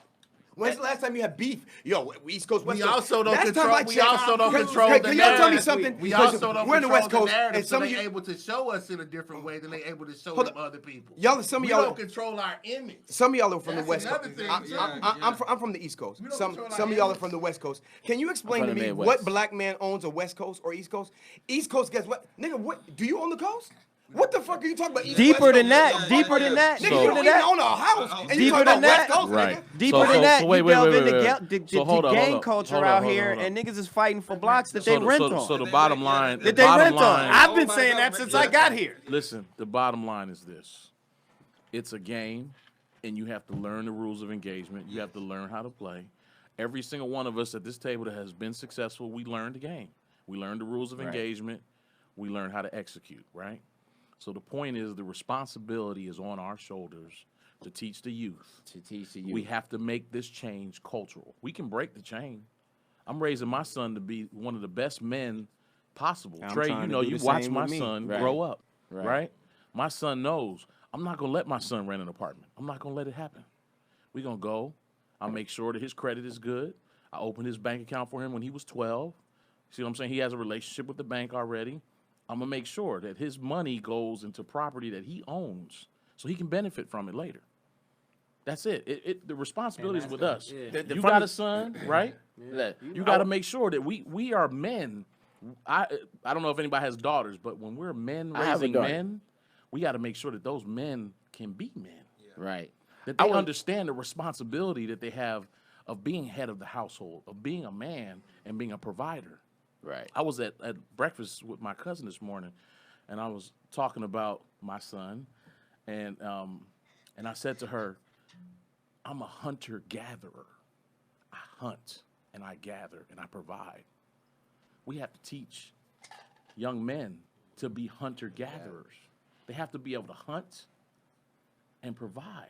When's the last time you had beef? Yo, East Coast, West We Coast. also don't Last control. time I We checked- also don't Can- control can the y'all tell me narrative. something? We Because also don't we're in the control West Coast, narrative, and so some of they're you- able to show us in a different way than they able to show Hold them on. other people. Y'all, some of We y'all don't control our image. Some of y'all are from That's the West another Coast. thing, I'm, too. I'm from the East Coast. We don't Some control our of y'all are image. from the West Coast. Can you explain from to the me Midwest. what black man owns a West Coast or East Coast? East Coast, guess what? Nigga, what? Do you own the coast? What the fuck are you talking about? East, Deeper West than Coast? that, What the deeper fuck? than that, Nigga, So- you don't even own a house. And you Deeper talking than about West that. Coast, Right. nigga? Deeper than that, wait, you wait, delve wait, into wait. So hold up, gang hold up. culture Hold up, out hold here, up, hold up. and niggas is fighting for blocks that they rent on. So the bottom line, that the they bottom rent on. line. I've been Oh my saying God, that since I got here. Listen, the bottom line is this: it's a game, and you have to learn the rules of engagement. You have to learn how to play. Every single one of us at this table that has been successful, we learned the game. We learned the rules of engagement. We learned how to execute. Right. So the point is, the responsibility is on our shoulders to teach the youth. To teach the youth. We have to make this change cultural. We can break the chain. I'm raising my son to be one of the best men possible. I'm Trey, trying you to know, do you the watch same my with me. son Right. grow up, Right. right? My son knows I'm not going to let my son rent an apartment. I'm not going to let it happen. We're going to go. I'll make sure that his credit is good. I opened his bank account for him when he was 12. See what I'm saying? He has a relationship with the bank already. I'm going to make sure that his money goes into property that he owns so he can benefit from it later. That's it. The responsibility is with us. The You funny- got a son, right? Look, You got to make sure that we are men. I don't know if anybody has daughters, but when we're men I have a raising daughter. men, we got to make sure that those men can be men. Right. That I they was- understand the responsibility that they have of being head of the household, of being a man and being a provider. Right. I was at breakfast with my cousin this morning, and I was talking about my son, and I said to her, I'm a hunter-gatherer. I hunt, and I gather, and I provide. We have to teach young men to be hunter-gatherers. They have to be able to hunt and provide.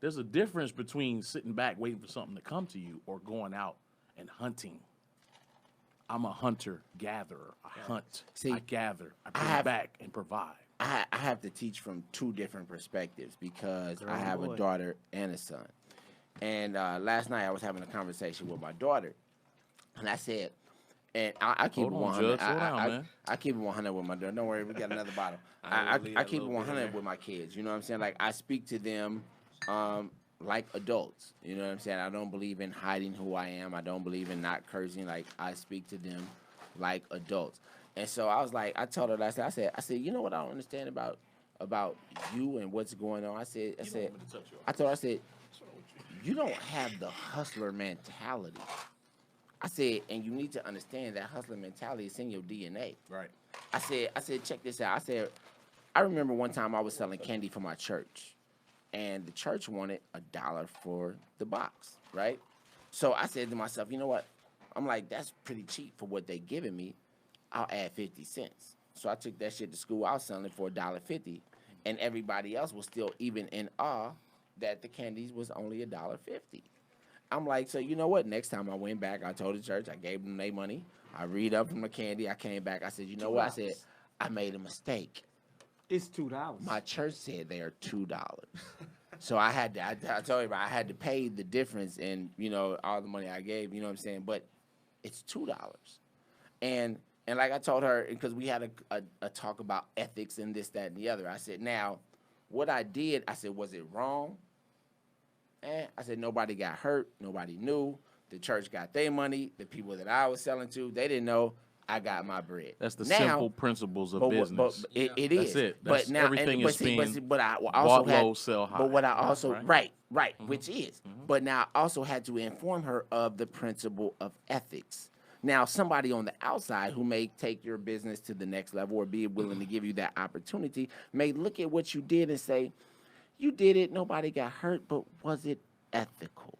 There's a difference between sitting back waiting for something to come to you or going out and hunting. I'm a hunter-gatherer. I hunt, See, I gather, I bring have- back and provide. I have to teach from two different perspectives because I have a daughter and a son. And last night I was having a conversation with my daughter, and I said, and I keep Hold it on, 100. Judge. Slow down, man. I keep it 100 with my daughter. Don't worry, we got another bottle. I keep it 100 with my kids. You know what I'm saying? Like I speak to them like adults. You know what I'm saying? I don't believe in hiding who I am. I don't believe in not cursing. Like I speak to them like adults. And so I was like, I told her last night, I said, you know what I don't understand about you and what's going on? I told her, I said, you don't have the hustler mentality. I said, and you need to understand that hustler mentality is in your DNA. Right. I said, check this out. I said, I remember one time I was selling candy for my church, and the church wanted $1 for the box, right? So I said to myself, you know what? I'm like, that's pretty cheap for what they giving me. I'll add 50 cents. So I took that shit to school. I was selling it for $1.50, and everybody else was still even in awe that the candies was only $1.50. I'm like, so you know what? Next time I went back, I told the church, I gave them their money. I read up from the candy. I came back. I said, you know what? I said, I made a mistake. It's $2. My church said they are $2. So I had to, I told you, I had to pay the difference in, you know, all the money I gave, you know what I'm saying? But it's $2. And like I told her, because we had a talk about ethics and this, that, and the other. I said, now, what I did, I said, was it wrong? I said, nobody got hurt. Nobody knew. The church got their money. The people that I was selling to, they didn't know. I got my bread. That's the now, simple principles of business. It That's is. it. But That's now, everything is being but I also bought had, low, sell high. But what I also, Right. right, which is. But now I also had to inform her of the principle of ethics. Now, somebody on the outside who may take your business to the next level or be willing to give you that opportunity may look at what you did and say, you did it, nobody got hurt, but was it ethical?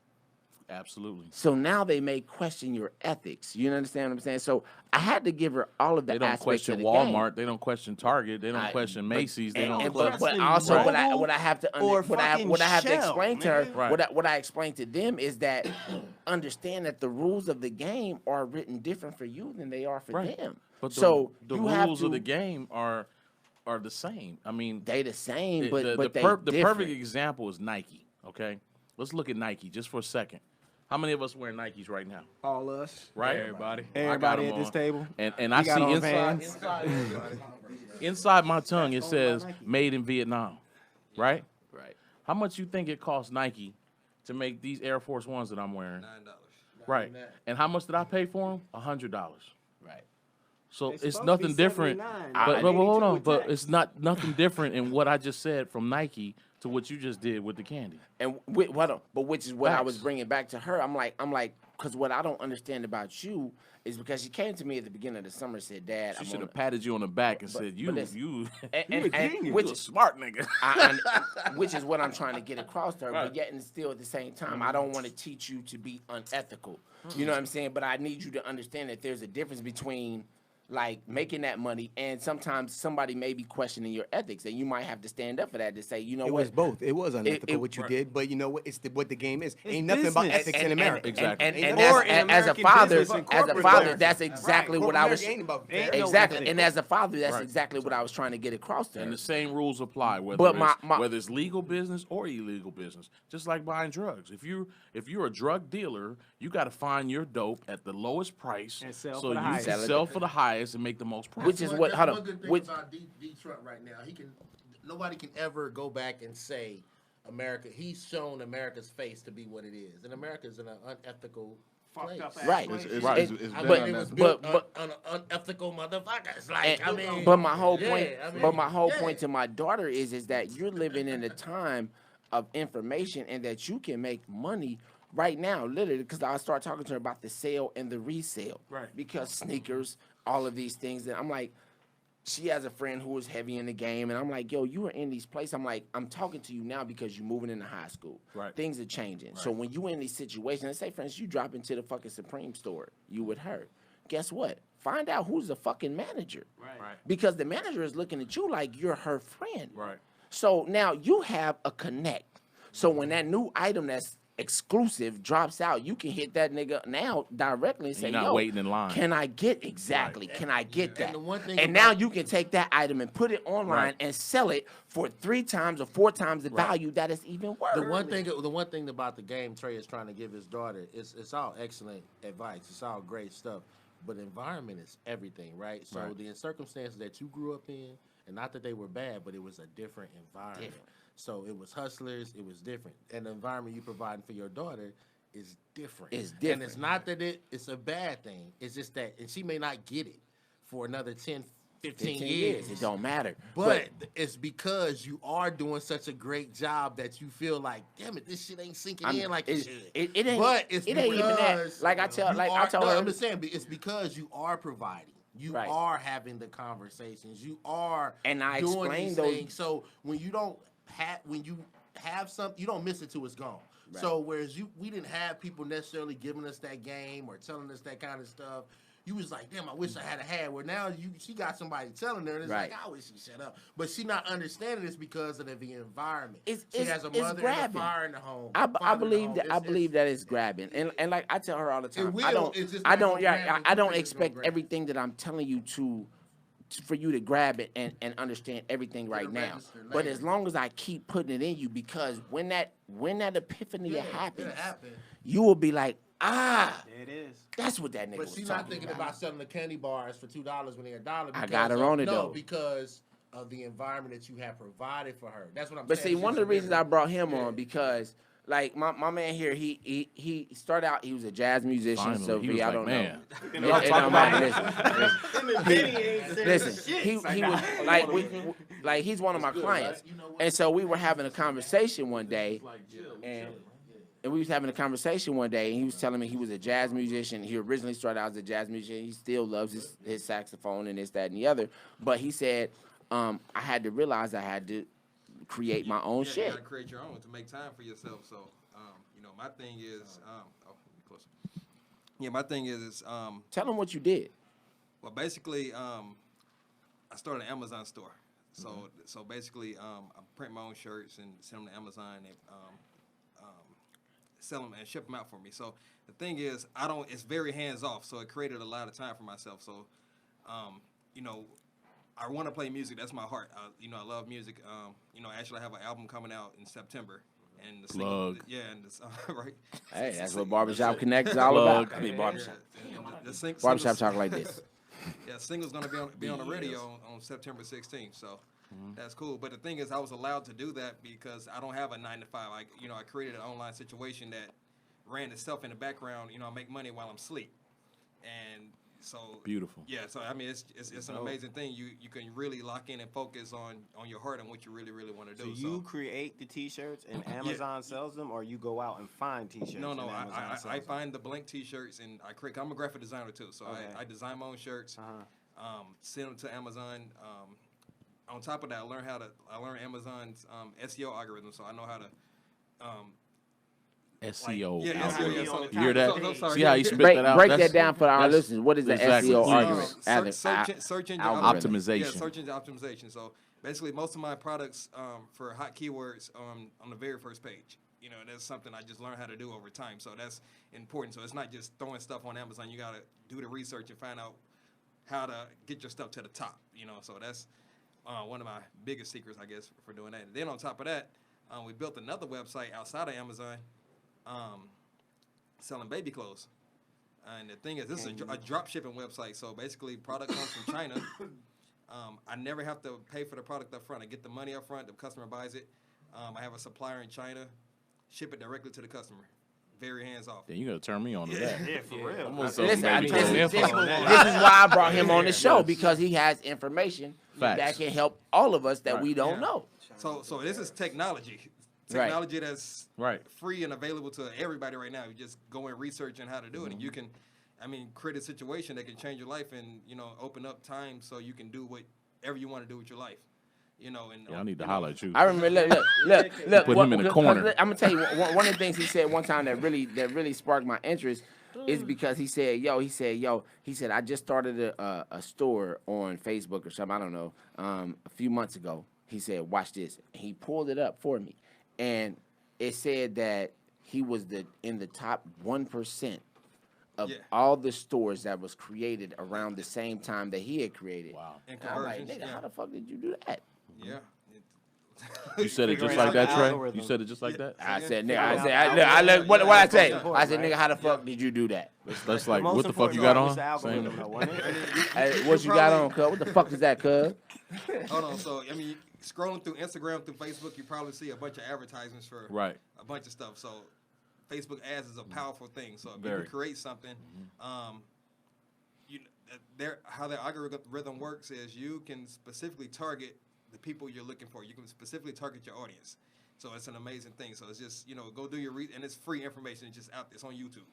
Absolutely. So now they may question your ethics. You understand what I'm saying? So I had to give her all of the They don't aspects question of the Walmart. game. They don't question Target. They don't question Macy's. They don't And, question. but also Right. what I have to Or what I fucking have to Shell, explain to her, nigga. Right. what I explain to them is that understand that the rules of the game are written different for you than they are for Right. them. But so the you have rules to, of the game are the same. I mean, they the same, but the they perfect different. example is Nike. Okay, let's look at Nike just for a second. How many of us wear Nikes right now? All us. Right, Everybody. I got Everybody 'em at this on. table. And I We got see on inside Vans. inside my tongue it says "Made in Vietnam," right? Right. How much you think it costs Nike to make these Air Force Ones that I'm wearing? $9. Right. And how much did I pay for them? $100. Right. So It's it's supposed to be nothing different. 79, But, but hold 82 on. with But tax. it's nothing different in what I just said from Nike to what you just did with the candy. And which is what I was Facts. bringing back to her. I'm like, because what I don't understand about you is because she came to me at the beginning of the summer and said, Dad, She I'm should on have patted you on the back and said, but listen, you and which is smart nigga. which is what I'm trying to get across to her. Right. But yet and still at the same time, I don't want to teach you to be unethical. You know what I'm saying? But I need you to understand that there's a difference between like making that money and sometimes somebody may be questioning your ethics and you might have to stand up for that to say, you know It what? was both. It was unethical what you right. did, but you know what? It's what the game is. It's Ain't nothing about business. ethics in America. Exactly. And Or as, in as a American father, business and as a corporate father, America. that's exactly what I was. Ain't about Ain't fair. no Exactly, ethics. and as a father, that's Right. exactly what I was trying to get across to her. And the same rules apply whether But whether it's legal business or illegal business. Just like buying drugs. If you're a drug dealer, you got to find your dope at the lowest price And sell so for the you highest. can sell for the highest and make the most profit. Which is what. That's Hold one on. good thing Which, about Detroit right now. Nobody can ever go back and say America. He's shown America's face to be what it is, and America is in an unethical place. Fucked up Right. ass It's, place. it's, And- it's I very mean, it was unethical. built on unethical motherfuckers. Like, and- but my whole point, yeah, I mean, but my whole yeah. point to my daughter is that you're living in a time of information and that you can make money right now, literally. Because I start talking to her about the sale and the resale, Right. Because sneakers, all of these things, and I'm like, she has a friend who was heavy in the game, and I'm like, yo, you are in these places. I'm like, I'm talking to you now because you're moving into high school. Right. Things are changing. So when you in these situations, let's say, for instance, you drop into the fucking Supreme store, you with her. Guess what? Find out who's the fucking manager. Right. Because the manager is looking at you like you're her friend. Right. So now you have a connect. So when that new item that's exclusive drops out, you can hit that nigga now directly and say, you're not yo, waiting in line. can I get exactly? Can I get that? the one thing And now you can take that item and put it online Right. and sell it for 3 times or 4 times the value that it's even worth. The one thing about the game Trey is trying to give his daughter is it's all excellent advice. It's all great stuff, but environment is everything, right? So Right. the circumstances that you grew up in, and not that they were bad, but it was a different environment. So it was hustlers, it was different, and the environment you providing for your daughter is different. It's and different. it's not that it's a bad thing. It's just that, and she may not get it for another 10, 15 years. It don't matter. But it's because you are doing such a great job that you feel like, damn it, this shit ain't sinking in like it should. It ain't. But it's it ain't even that. because Like I tell, you like are, I told no, her. I'm just saying, it's because you are providing. You Right. are having the conversations. You are And I doing explained these those- things. So when you have something, you don't miss it till it's gone. Right. So whereas we didn't have people necessarily giving us that game or telling us that kind of stuff. You was like, damn, I wish I had. Where now she got somebody telling her, and it's Right. like, I wish she shut up. But she not understanding this because of the environment. It's She has a mother and a grabbing. fire in the home. I father in the believe home. that I believe that it's grabbing, and like I tell her all the time, will, I don't, it's just I not don't, gonna yeah, grab I it. don't You think it's gonna expect grab. everything that I'm telling you for you to grab it and understand everything right now. register But later. as long as I keep putting it in you, because when that epiphany happens, it'll happen. you will be like, ah, There it is. that's what that nigga But was she's not talking thinking about. about selling the candy bars for $2 when they're $1. I got her on it, no, though. because of the environment that you have provided for her. That's what I'm But saying. see, one of the reasons I brought him Yeah. on because. Like my man here, he started out. He was a jazz musician, Finally, so he was I like, don't man. know. It don't matter. Listen, Listen, he was like like he's one of my clients, and so we were having a conversation one day, and we was having a conversation one day, and he was telling me he was a jazz musician. He originally started out as a jazz musician. He still loves his saxophone and this, that, and the other. But he said, I had to realize I had to create my own You shit. gotta create your own to make time for yourself. So, you know, my thing is, closer. Yeah, my thing is, Tell them what you did. well, basically, I started an Amazon store. So basically, I print my own shirts and send them to Amazon and sell them and ship them out for me. So the thing is, it's very hands off. So it created a lot of time for myself. So, you know, I want to play music. That's my heart. You know, I love music. You know, actually, I have an album coming out in September. And the single, right. Hey, that's what Barbershop Connect is all about. I mean, Barbershop. Barbershop talk like this. Yeah, single's gonna be on the radio on September 16th. So that's cool. But the thing is, I was allowed to do that because I don't have a 9 to 5. You know, I created an online situation that ran itself in the background. You know, I make money while I'm asleep, and so Beautiful. Yeah, so I mean, it's an amazing thing. You can really lock in and focus on your heart and what you really want to do. So you create the T-shirts and Amazon sells them, or you go out and find T-shirts? No, and Amazon sells I them? find the blank T-shirts and I create. I'm a graphic designer too, so Okay. I design my own shirts. Send them to Amazon. On top of that, I learned Amazon's SEO algorithm, so I know how to. SEO. Yeah, algorithm. SEO. So, You hear that? So, sorry. See how you spit Break that out? that That's- down for our that's- listeners. What is the exactly. SEO Please. argument? Search engine Algorithm. Optimization. Yeah, search engine optimization. So basically, most of my products for hot keywords on the very first page. You know, that's something I just learned how to do over time. So that's important. So it's not just throwing stuff on Amazon. You got to do the research and find out how to get your stuff to the top. You know, so that's one of my biggest secrets, I guess, for doing that. And then on top of that, we built another website outside of Amazon selling baby clothes. And the thing is, this is a drop shipping website. So basically, product comes from China. I never have to pay for the product up front. I get the money up front. The customer buys it. I have a supplier in China. Ship it directly to the customer. Very hands off. Then you gotta turn me on to that. Yeah, for real. I'm gonna Listen, sell baby this clothes. is why I brought him on the show, because he has information that Facts. can help all of us that we don't Yeah. know. So this is technology. Right. Technology that's Right. free and available to everybody right now. You just go and research on how to do it, and you can, create a situation that can change your life and open up time so you can do whatever you want to do with your life. And Yeah, I need to holler at you. I remember. Look. Put him in the corner. I'm gonna tell you one of the things he said one time that really sparked my interest is because he said, I just started a store on Facebook or something. I don't know. A few months ago, he said, watch this. He pulled it up for me, and it said that he was in the top 1% of all the stores that was created around the same time that he had created. Wow. And And I'm like, conversions. nigga, how the fuck did you do that? Yeah. You said it just Figuring like out that, the Trey? algorithm. You said it just like that? I said, nigga, Figuring I out said, I look, what I say? I said, right? nigga, how the fuck did you do that? That's like, most what the fuck you important got part was on? the algorithm, Same. though, wasn't it? Hey, what you got on, cuz? What the fuck is that, cuz? Hold on. So scrolling through Instagram, through Facebook, you probably see a bunch of advertisements for Right. a bunch of stuff. So Facebook ads is a powerful thing. So if Very. you create something, how their algorithm works is you can specifically target the people you're looking for. You can specifically target your audience. So it's an amazing thing. So it's just, go do your and it's free information. It's just out there. It's on YouTube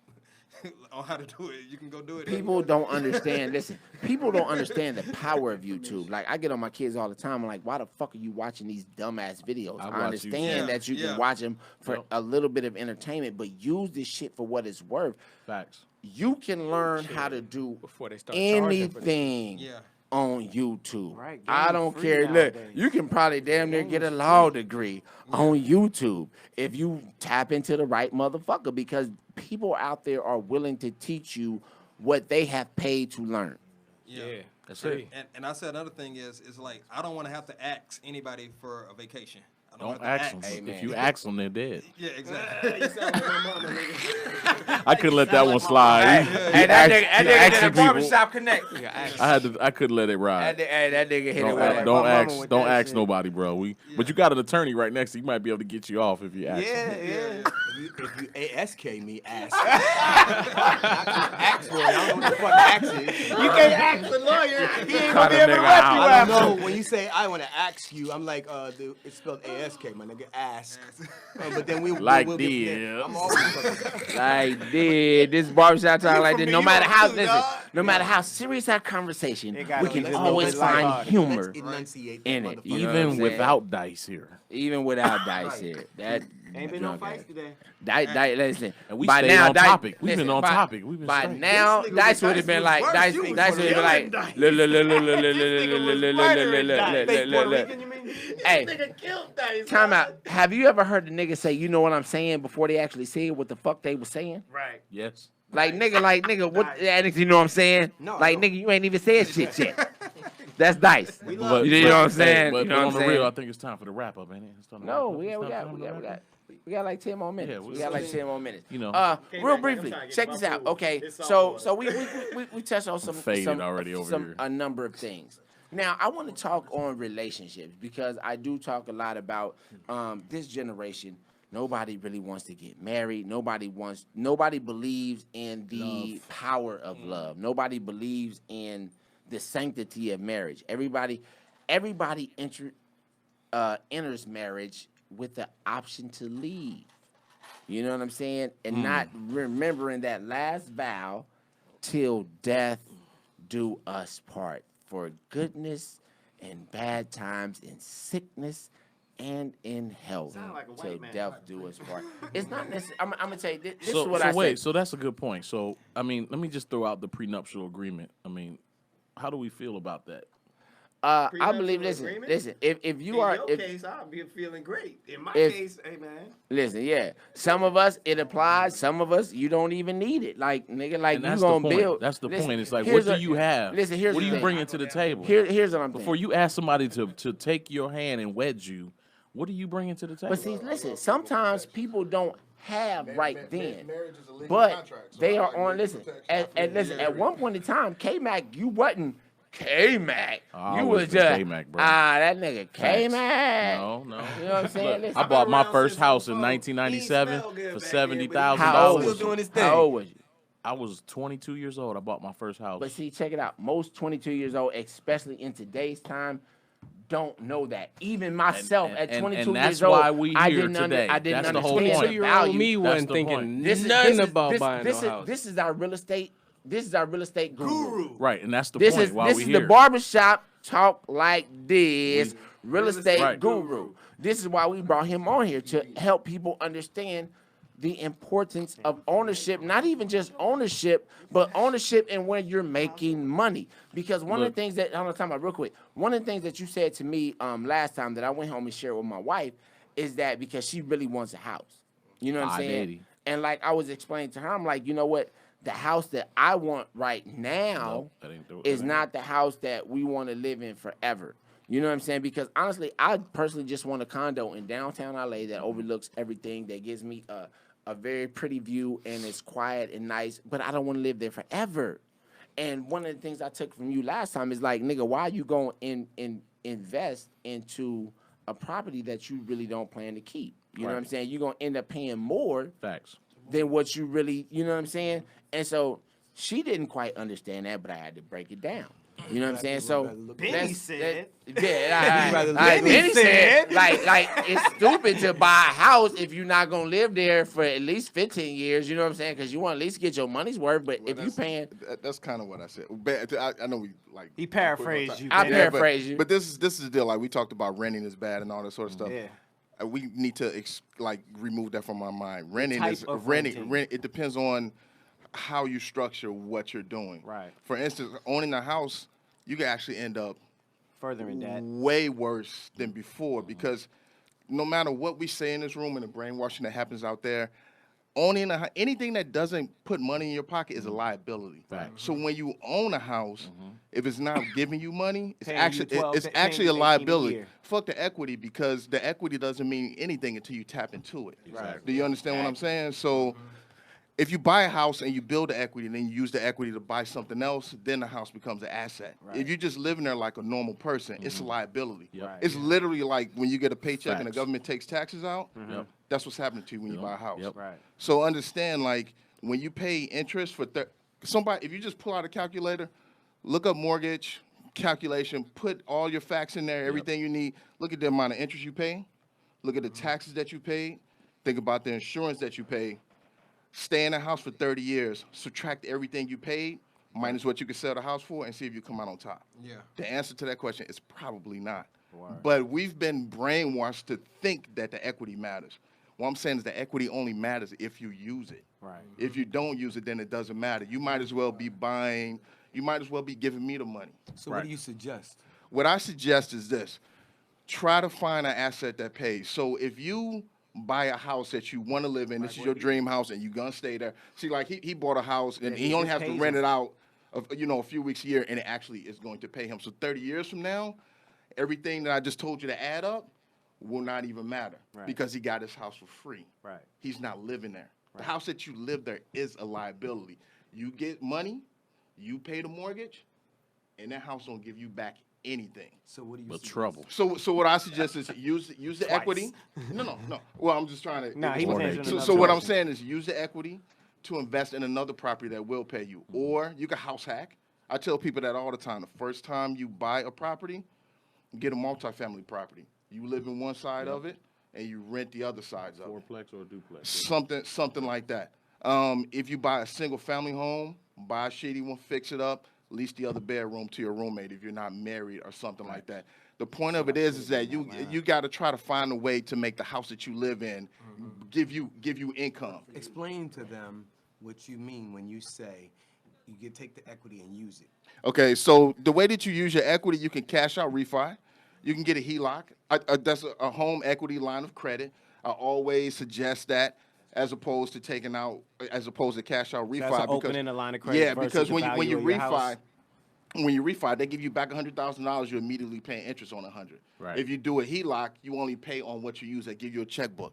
on how to do it. You can go do it. People don't understand. Listen, people don't understand the power of YouTube. Like, I get on my kids all the time. I'm like, why the fuck are you watching these dumbass videos? I I watch understand YouTube. that you Yeah. can watch them for Yep. a little bit of entertainment, but use this shit for what it's worth. Facts. You can learn how to do Before they start charging for this. anything Yeah. on YouTube. Right, I game don't free care. Look, nowadays. you can probably damn near get a law degree on YouTube if you tap into the right motherfucker, because people out there are willing to teach you what they have paid to learn. Yeah. That's it. And I said another thing is like I don't want to have to ask anybody for a vacation. I Don't have to ask them. Amen. If you ask them, they're dead. Yeah, exactly. You sound like my mama, nigga. I couldn't let that one slide. Hey, that nigga did a people. barbershop connect. I couldn't let it ride. That nigga hit it Don't, with ask, that. don't my mama ask. with Don't that ask shit. nobody, bro. But you got an attorney right next to you. He might be able to get you off if you ask him. Yeah. you ASK me, ask. Ask for it. I don't know what the fuck ask is. You can't ask the lawyer. He ain't Cut gonna be a able to nigga rep out. you I after. don't know. When you say I want to ask you, I'm like, it's spelled ASK, my nigga. Ask. But then we'll get this. I'm always fucking. Like this barbershop talk like this. No from matter New how York too, dog. no matter how serious our conversation, It gotta we be can just a little always bit find lighthearted. humor Let's enunciate in that it. motherfucker. You know what I'm Even saying? without Dice here. Even without Dice here. That Ain't been no drunk fights ass. today. Dice, listen. And we by stayed now, on Dice, topic. We've listen, been on by- topic. We've been by straight. now, This nigga Dice with would have Dice been was like, worse. Dice You was would have been killing like, Dice. look, look, look, look, look, look, This nigga was murdering Dice. Fake Puerto look. Rican, you mean? Hey, Nigga killed Dice. time out. Have you ever heard the nigga say, you know what I'm saying, before they actually said what the fuck they was saying? Right. Yes. Like nigga, what? Alex, you know what I'm saying? No, like no. nigga, you ain't even said shit yet. That's Dice. We But- love You know what I'm saying? But, You know but what on I'm the real, I saying? think it's time for the wrap up, ain't it? It's time to No, wrap up. we It's got time to wrap up. we got like 10 more minutes. Yeah, we got like 10 more minutes. You know. Real Okay, Mac, I'm briefly, trying to get check my this out. food. Okay, It's all so water. so we touched on faded already over here. a number of things. Now I want to talk on relationships because I do talk a lot about this generation. Nobody really wants to get married. Nobody believes in the power of love. Nobody believes in the sanctity of marriage. Everybody enters marriage with the option to leave. You know what I'm saying? And not remembering that last vow, till death do us part, for goodness and bad times, in sickness and in health, Sound like a till white man. death do us part. It's not necessarily. I'm gonna tell you this is So, what so I wait, say. so that's a good point. So, I mean, let me just throw out the prenuptial agreement. I mean, how do we feel about that? I Prenuptial believe. agreement? Listen. If you In are, your if, case, I'll be feeling great. In my if- case, hey man. listen, yeah. Some of us it applies. Some of us you don't even need it. Like nigga, like And you that's the gonna point. build. That's the listen, point. It's like, here's what do a- you have? Listen, here's what the are you thing. bringing to the table? Here's what I'm Before saying. you ask somebody to take your hand and wedge you, what are you bringing to the table? But see, listen. Sometimes people don't have right then, Marriage is a legal but contract, so they I are like on. legal Listen, protection. and listen. At one point in time, K-Mac, you wasn't K-Mac. I You always was been just K-Mac, bro. that nigga K-Mac. No. You know what I'm saying? Look, Listen, I bought my around first since house in 04. 1997 He smelled good for back then, but he $70,000. how old still was doing you? his How thing. old was you? I was 22 years old. I bought my first house. But see, check it out. Most 22 years old, especially in today's time, don't know that. Even myself and- at and 22 that's years old, why we I here didn't today. I didn't That's the whole understand point. the 22-year-old value. me wasn't the thinking point. nothing about buying no house. This is our real estate. This is our real estate guru. Right, and that's the This point. is Why this we is here. the barbershop talk like this. Real estate Right. guru. This is why we brought him on here to help people understand the importance of ownership, not even just ownership, but ownership in where you're making money. Because one of the things that I'm gonna talk about real quick, one of the things that you said to me last time that I went home and shared with my wife is that because she really wants a house. You know what I'm saying? 580. And like I was explaining to her, I'm like, you know what? The house that I want right now that ain't the- is that ain't- not the house that we want to live in forever. You know what I'm saying? Because honestly, I personally just want a condo in downtown LA that overlooks everything, that gives me a very pretty view and it's quiet and nice, but I don't want to live there forever. And one of the things I took from you last time is like, nigga, why you going invest into a property that you really don't plan to keep? You know what I'm saying? You're going to end up paying more Facts. than what you really, you know what I'm saying? And so she didn't quite understand that, but I had to break it down. You know what I'm saying? So Benny that's- said. Benny said, like it's stupid to buy a house if you're not gonna live there for at least 15 years. You know what I'm saying? Because you want to at least get your money's worth. But if you paying, That's kind of what I said. I know we like. He paraphrased you. I Benny. paraphrase you. But this is the deal. Like we talked about renting is bad and all that sort of stuff. Yeah. We need to remove that from our mind. Renting type is of renting. renting. It depends on how you structure what you're doing. Right. For instance, owning a house, you can actually end up Further in that. way worse than before because no matter what we say in this room and the brainwashing that happens out there, owning anything that doesn't put money in your pocket is a liability. So when you own a house, if it's not giving you money, it's Paying you actually 12, it's paying actually you a 18 a liability. year. Fuck the equity because the equity doesn't mean anything until you tap into it. Right. Do you understand what I'm saying? So if you buy a house and you build the equity and then you use the equity to buy something else, then the house becomes an asset. Right. If you're just living there like a normal person, it's a liability. Yep. It's literally like when you get a paycheck and the Facts. government takes taxes out, Yep. that's what's happening to you when you Yep. buy a house. Yep. Right. So understand, like, when you pay interest for somebody, if you just pull out a calculator, look up mortgage calculation, put all your facts in there, everything you need, look at the amount of interest you pay, look at the taxes that you paid, think about the insurance that you pay, stay in a house for 30 years, subtract everything you paid, minus what you could sell the house for, and see if you come out on top. Yeah. The answer to that question is probably not. But we've been brainwashed to think that the equity matters. What I'm saying is the equity only matters if you use it. Right. If you don't use it, then it doesn't matter. You might as well be buying, you might as well be giving me the money. So what do you suggest? What I suggest is this. Try to find an asset that pays. So if you buy a house that you want to live in, this is your dream house, and you're going to stay there. See, like he bought a house, and he only has to rent it out a few weeks a year, and it actually is going to pay him. So 30 years from now, everything that I just told you to add up will not even matter because he got his house for free. Right. He's not living there. The house that you live there is a liability. You get money, you pay the mortgage, and that house don't give you back anything. So what do you But suggest? trouble. So what I suggest is use the equity. No. Well, I'm just trying to. Nah, he was answering So another what I'm question. saying is use the equity to invest in another property that will pay you, or you can house hack. I tell people that all the time. The first time you buy a property, get a multifamily property. You live in one side of it, and you rent the other sides of it. Fourplex or duplex. Something like that. If you buy a single family home, buy a shitty one, fix it up, lease the other bedroom to your roommate if you're not married or something like that. The point of it is that you got to try to find a way to make the house that you live in give you income. Explain to them what you mean when you say you can take the equity and use it. Okay, so the way that you use your equity, you can cash out refi. You can get a HELOC. That's a home equity line of credit. I always suggest that as opposed to cash out refi. That's opening a line of credit. Yeah, versus because the when you value of your house. refi, they give you back $100,000. You're immediately paying interest on $100,000. Right. If you do a HELOC, you only pay on what you use. They give you a checkbook,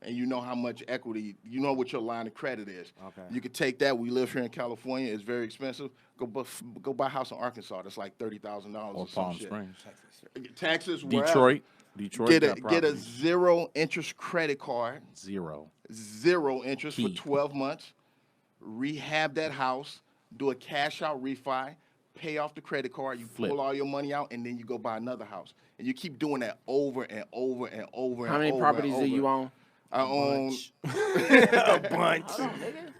and you know how much equity. You know what your line of credit is. Okay. You could take that. We live here in California. It's very expensive. Go buy a house in Arkansas. That's like $30,000 Or some Palm shit. Springs. Texas, wherever. Detroit Get got a properties. zero interest credit card. Zero. Zero interest Key. for 12 months. Rehab that house. Do a cash out refi. Pay off the credit card. You Flip. pull all your money out, and then you go buy another house. And you keep doing that over and over and over. How and many over properties and do you over. own? I own A bunch.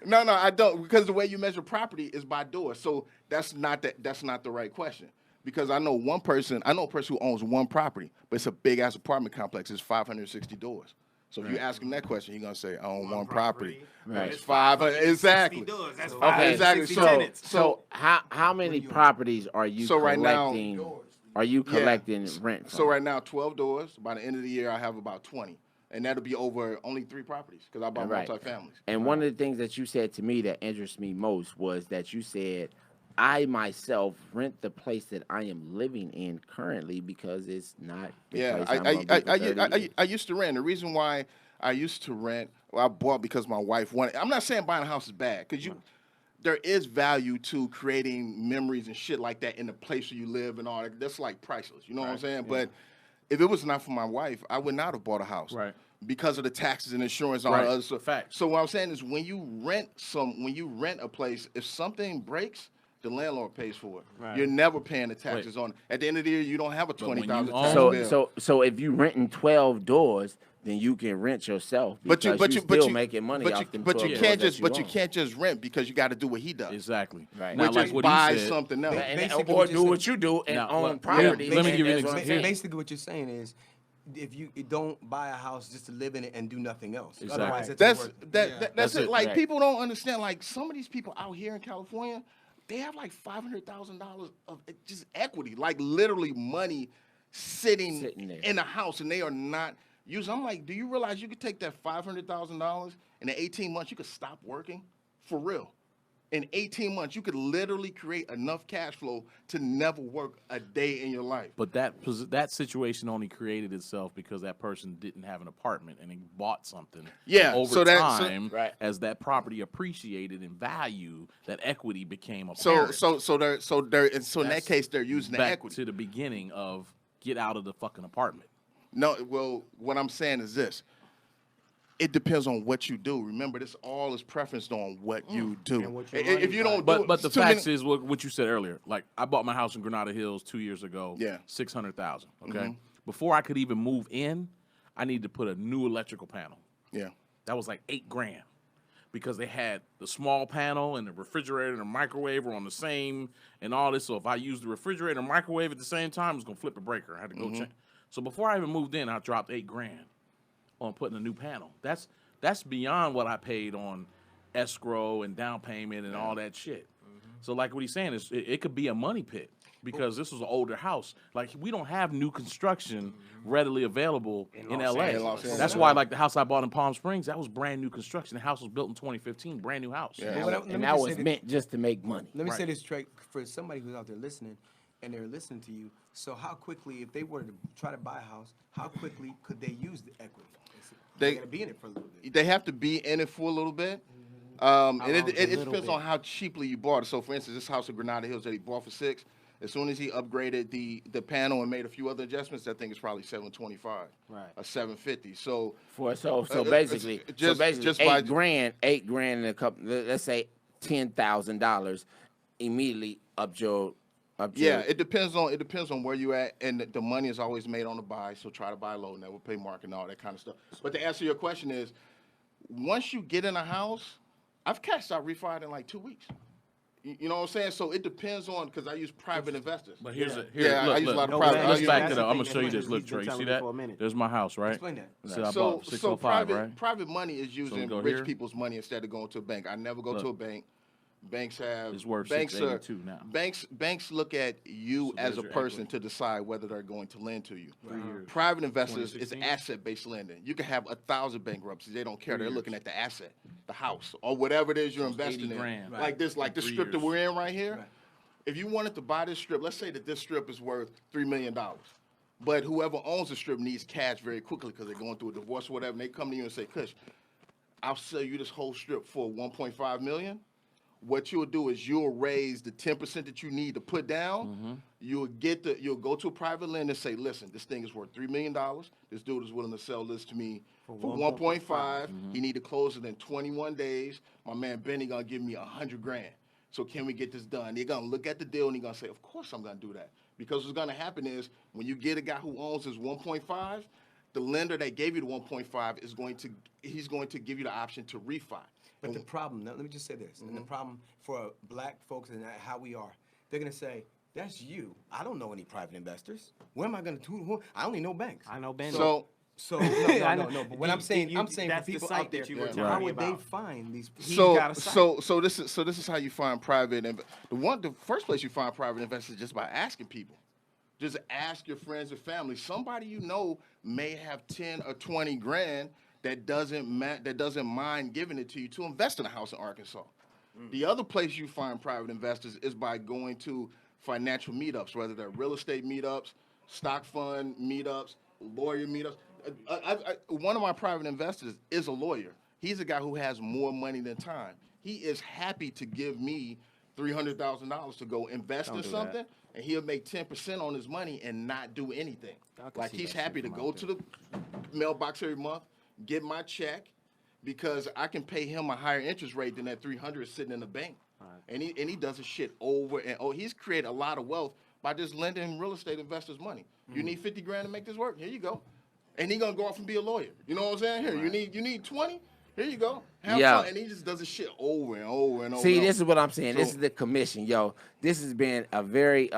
No, I don't, because the way you measure property is by doors. So that's not the right question. Because I know a person who owns one property, but it's a big ass apartment complex. It's 560 doors. So if you ask him that question, he's gonna say, I own one property. Right. It's 500 exactly. Doors. That's Okay, exactly. 60 So- tenants. So how many properties are you So right now- collecting? Are you collecting rent from? So right now, 12 doors. By the end of the year, I have about 20. And that'll be over only 3 properties because I bought Right. multifamilies. And one of the things that you said to me that interests me most was that you said, I myself rent the place that I am living in currently because it's not the Yeah, place I'm gonna be for 30 years. I used to rent. The reason why I used to rent, I bought because my wife wanted. I'm not saying buying a house is bad because there is value to creating memories and shit like that in the place where you live and all that. That's like priceless. You know what I'm saying? But if it was not for my wife, I would not have bought a house. Right. Because of the taxes and insurance and all Right. the other stuff. Facts. So what I'm saying is when you rent a place, if something breaks, the landlord pays for it. Right. You're never paying the taxes on it. At the end of the year, you don't have a when you $20,000 own- tax bill. So if you renting 12 doors, then you can rent yourself because you still making money off them 12 you doors can't that just you own. can't just rent because you got to do what he does. Exactly. Right. Now, Which like is what buy he said, something else. Basically or what do you're what you do and Now, own let me property. give you an and that's what I'm example. saying. Basically, what you're saying is, if you don't buy a house just to live in it and do nothing else, Exactly. otherwise it's That's worth. that's That's it. it. Like Right. people don't understand. Like some of these people out here in California, they have like $500,000 of just equity, like literally money sitting there. in a house, and they are not using. I'm like, do you realize you could take that $500,000 and in 18 months you could stop working for real? In 18 months, you could literally create enough cash flow to never work a day in your life. But that situation only created itself because that person didn't have an apartment and he bought something. Yeah, Over time, right. as that property appreciated in value, that equity became So apparent. in that case, they're using the back equity. to the beginning of get out of the fucking apartment. No, well, what I'm saying is this. It depends on what you do. Remember, this all is preferenced on what you do. And what your If you don't do it, But the too facts many- is what you said earlier. Like, I bought my house in Granada Hills 2 years ago. Yeah. $600,000. Okay. Before I could even move in, I needed to put a new electrical panel. Yeah. That was like $8,000 because they had the small panel and the refrigerator and the microwave were on the same and all this. So if I used the refrigerator and microwave at the same time, it was gonna flip a breaker. I had to go check. So before I even moved in, I dropped $8,000 on putting a new panel. That's beyond what I paid on escrow and down payment and all that shit. So like what he's saying is it could be a money pit because this was an older house. Like we don't have new construction readily available in LA. Los Angeles. That's why like the house I bought in Palm Springs, that was brand new construction. The house was built in 2015, brand new house. Yeah. And that was meant just to make money. Let me say Right. this, Trey, for somebody who's out there listening, and they're listening to you. So how quickly, if they were to try to buy a house, how quickly could they use the equity? They got to be in it for a little bit. They have to be in it for a little bit. And it depends on how cheaply you bought it. So, for instance, this house in Granada Hills that he bought for $6,000, as soon as he upgraded the panel and made a few other adjustments, that thing is probably $725, Right. or $750. So, So Uh, basically, just by- $8,000 in a couple. Let's say $10,000 immediately up your. yeah, it depends on where you at, and the money is always made on the buy. So try to buy low, never pay market, and all that kind of stuff. But to answer your question is, once you get in a house, I've cashed out refi in like 2 weeks. You know what I'm saying? So it depends on, because I use private investors. But here's I look, use a lot of No, private. man, let's Yeah, back that's it the up. I'm gonna thing. show you That's this. what Look, he's been Trey, you telling see me that? for a minute. There's my house, right? Explain that. So I bought 605, right? Private money is using go rich here. people's money instead of going to a bank. I never go to a bank. Banks have It's worth banks are, $682 now. Banks look at you So as there's a your person equity. to decide whether they're going to lend to you. 3 years. Private investors is 2016? asset-based lending. You can have 1,000 bankruptcies. They don't care. They're looking at the asset, the house, or whatever it is you're So it's investing 80 in. grand. Like this, like the 3 strip that years. we're in right here. If you wanted to buy this strip, let's say that this strip is worth $3 million. But whoever owns the strip needs cash very quickly because they're going through a divorce or whatever. And they come to you and say, Kush, I'll sell you this whole strip for $1.5 million. What you'll do is you'll raise the 10% that you need to put down. You'll go to a private lender and say, listen, this thing is worth $3 million. This dude is willing to sell this to me for 1.5. He need to close it in 21 days. My man Benny gonna give me $100,000. So can we get this done? They're gonna look at the deal and they're gonna say, of course I'm gonna do that. Because what's gonna happen is when you get a guy who owns his 1.5, the lender that gave you the 1.5 he's going to give you the option to refi. But the problem, let me just say this, and the problem for black folks and how we are, they're gonna say, that's you. I don't know any private investors. Where am I gonna do? I only know banks. I know Ben. So So no. But what I'm saying, You- I'm saying that's for the people site out there, that you were how telling me would they about. find these? got a site. so this is how you find private. The first place you find private investors is just by asking people. Just ask your friends and family. Somebody you know may have 10 or 20 grand that doesn't mind giving it to you to invest in a house in Arkansas. The other place you find private investors is by going to financial meetups, whether they're real estate meetups, stock fund meetups, lawyer meetups. One of my private investors is a lawyer. He's a guy who has more money than time. He is happy to give me $300,000 to go invest in something, and he'll make 10% on his money and not do anything. Like see he's that happy shit to from go out to the mailbox every month, get my check, because I can pay him a higher interest rate than that 300 sitting in the bank. And he does his shit over and over. He's created a lot of wealth by just lending real estate investors money. You need 50 grand to make this work. Here you go. And he gonna go off and be a lawyer. You know what I'm saying? Here, you need 20. Here you go. Have fun. And he just does his shit over and over and over. See, and this is over. what I'm saying. This So- is the commission, yo. This has been a very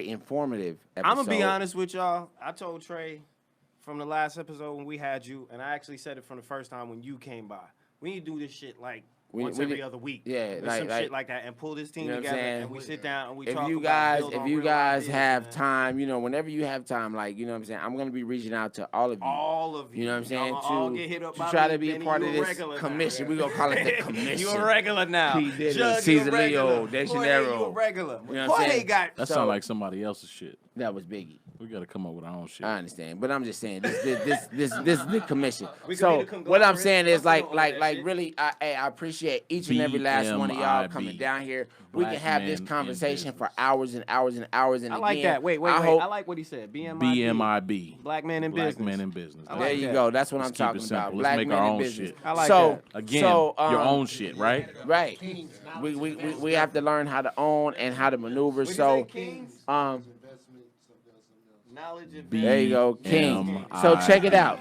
informative episode. I'm gonna be honest with y'all. I told Trey from the last episode when we had you, and I actually said it from the first time when you came by. We need to do this shit like once every other week. Yeah, Or some shit like that, and pull this team you know what I'm together, saying? and we sit down and we If talk you about guys, build if on you real guys ideas, have man. time, you know, whenever you have time, like, you know what I'm saying, I'm gonna be reaching out to all of you. All of you. You know what I'm saying? Y'all all get hit up To by try me, to be Benny, part you of a this regular now. commission. We gonna call it the commission. You a regular now. P. Diddy, Jug, Caesar you a regular. Leo, De Jorge, Janeiro. you a regular. You know what I'm Jorge saying? got. That So- sounds like somebody else's shit. That was Biggie. We got to come up with our own shit. I understand, but I'm just saying this is the commission. We could So be the what I'm conglomerate. saying is Let's go on that shit. really, I appreciate each and every last one of y'all coming BMIB. down here. We can Black have men this in conversation for business. hours and hours and hours. And I like again, that. Wait. I hope, I like what he said. BMIB. BMIB. Black men in Black business. men in business. I There like you that. go. That's what Let's I'm keep it talking simple. about. Let's Black make men our in own business. shit. I like so, that. Again, so, your own shit, right? Right. We have to learn how to own and how to maneuver. So, Knowledge and there you go, King. So check it out.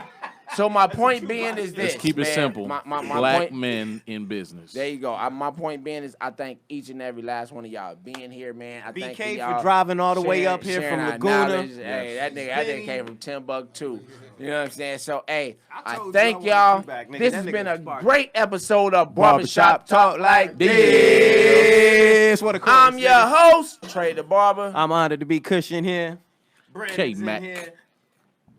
So my point being is this. Let's keep it man. simple. My Black point, men in business. there you go. My point being is I thank each and every last one of y'all being here, man. I thank BK y'all for driving all the way sharing- up here sharing from our Laguna. knowledge. Hey, that nigga came from Timbuktu. You know what I'm saying? So, hey, I told you thank I wanted y'all. you back, nigga. This That has nigga been a sparked. great episode of Barbershop Talk Like this. This. What a I'm your host, Trey the Barber. I'm honored to be Kush in here. Brandon's in K-Mac. here.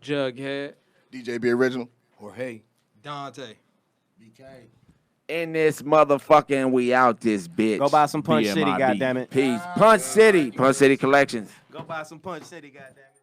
Jughead. DJ B Original. Jorge. Dante. BK. In this motherfucking, we out this bitch. Go buy some Punch City, BMIB. goddammit. Peace. Punch City Collections. Go buy some Punch City, goddammit.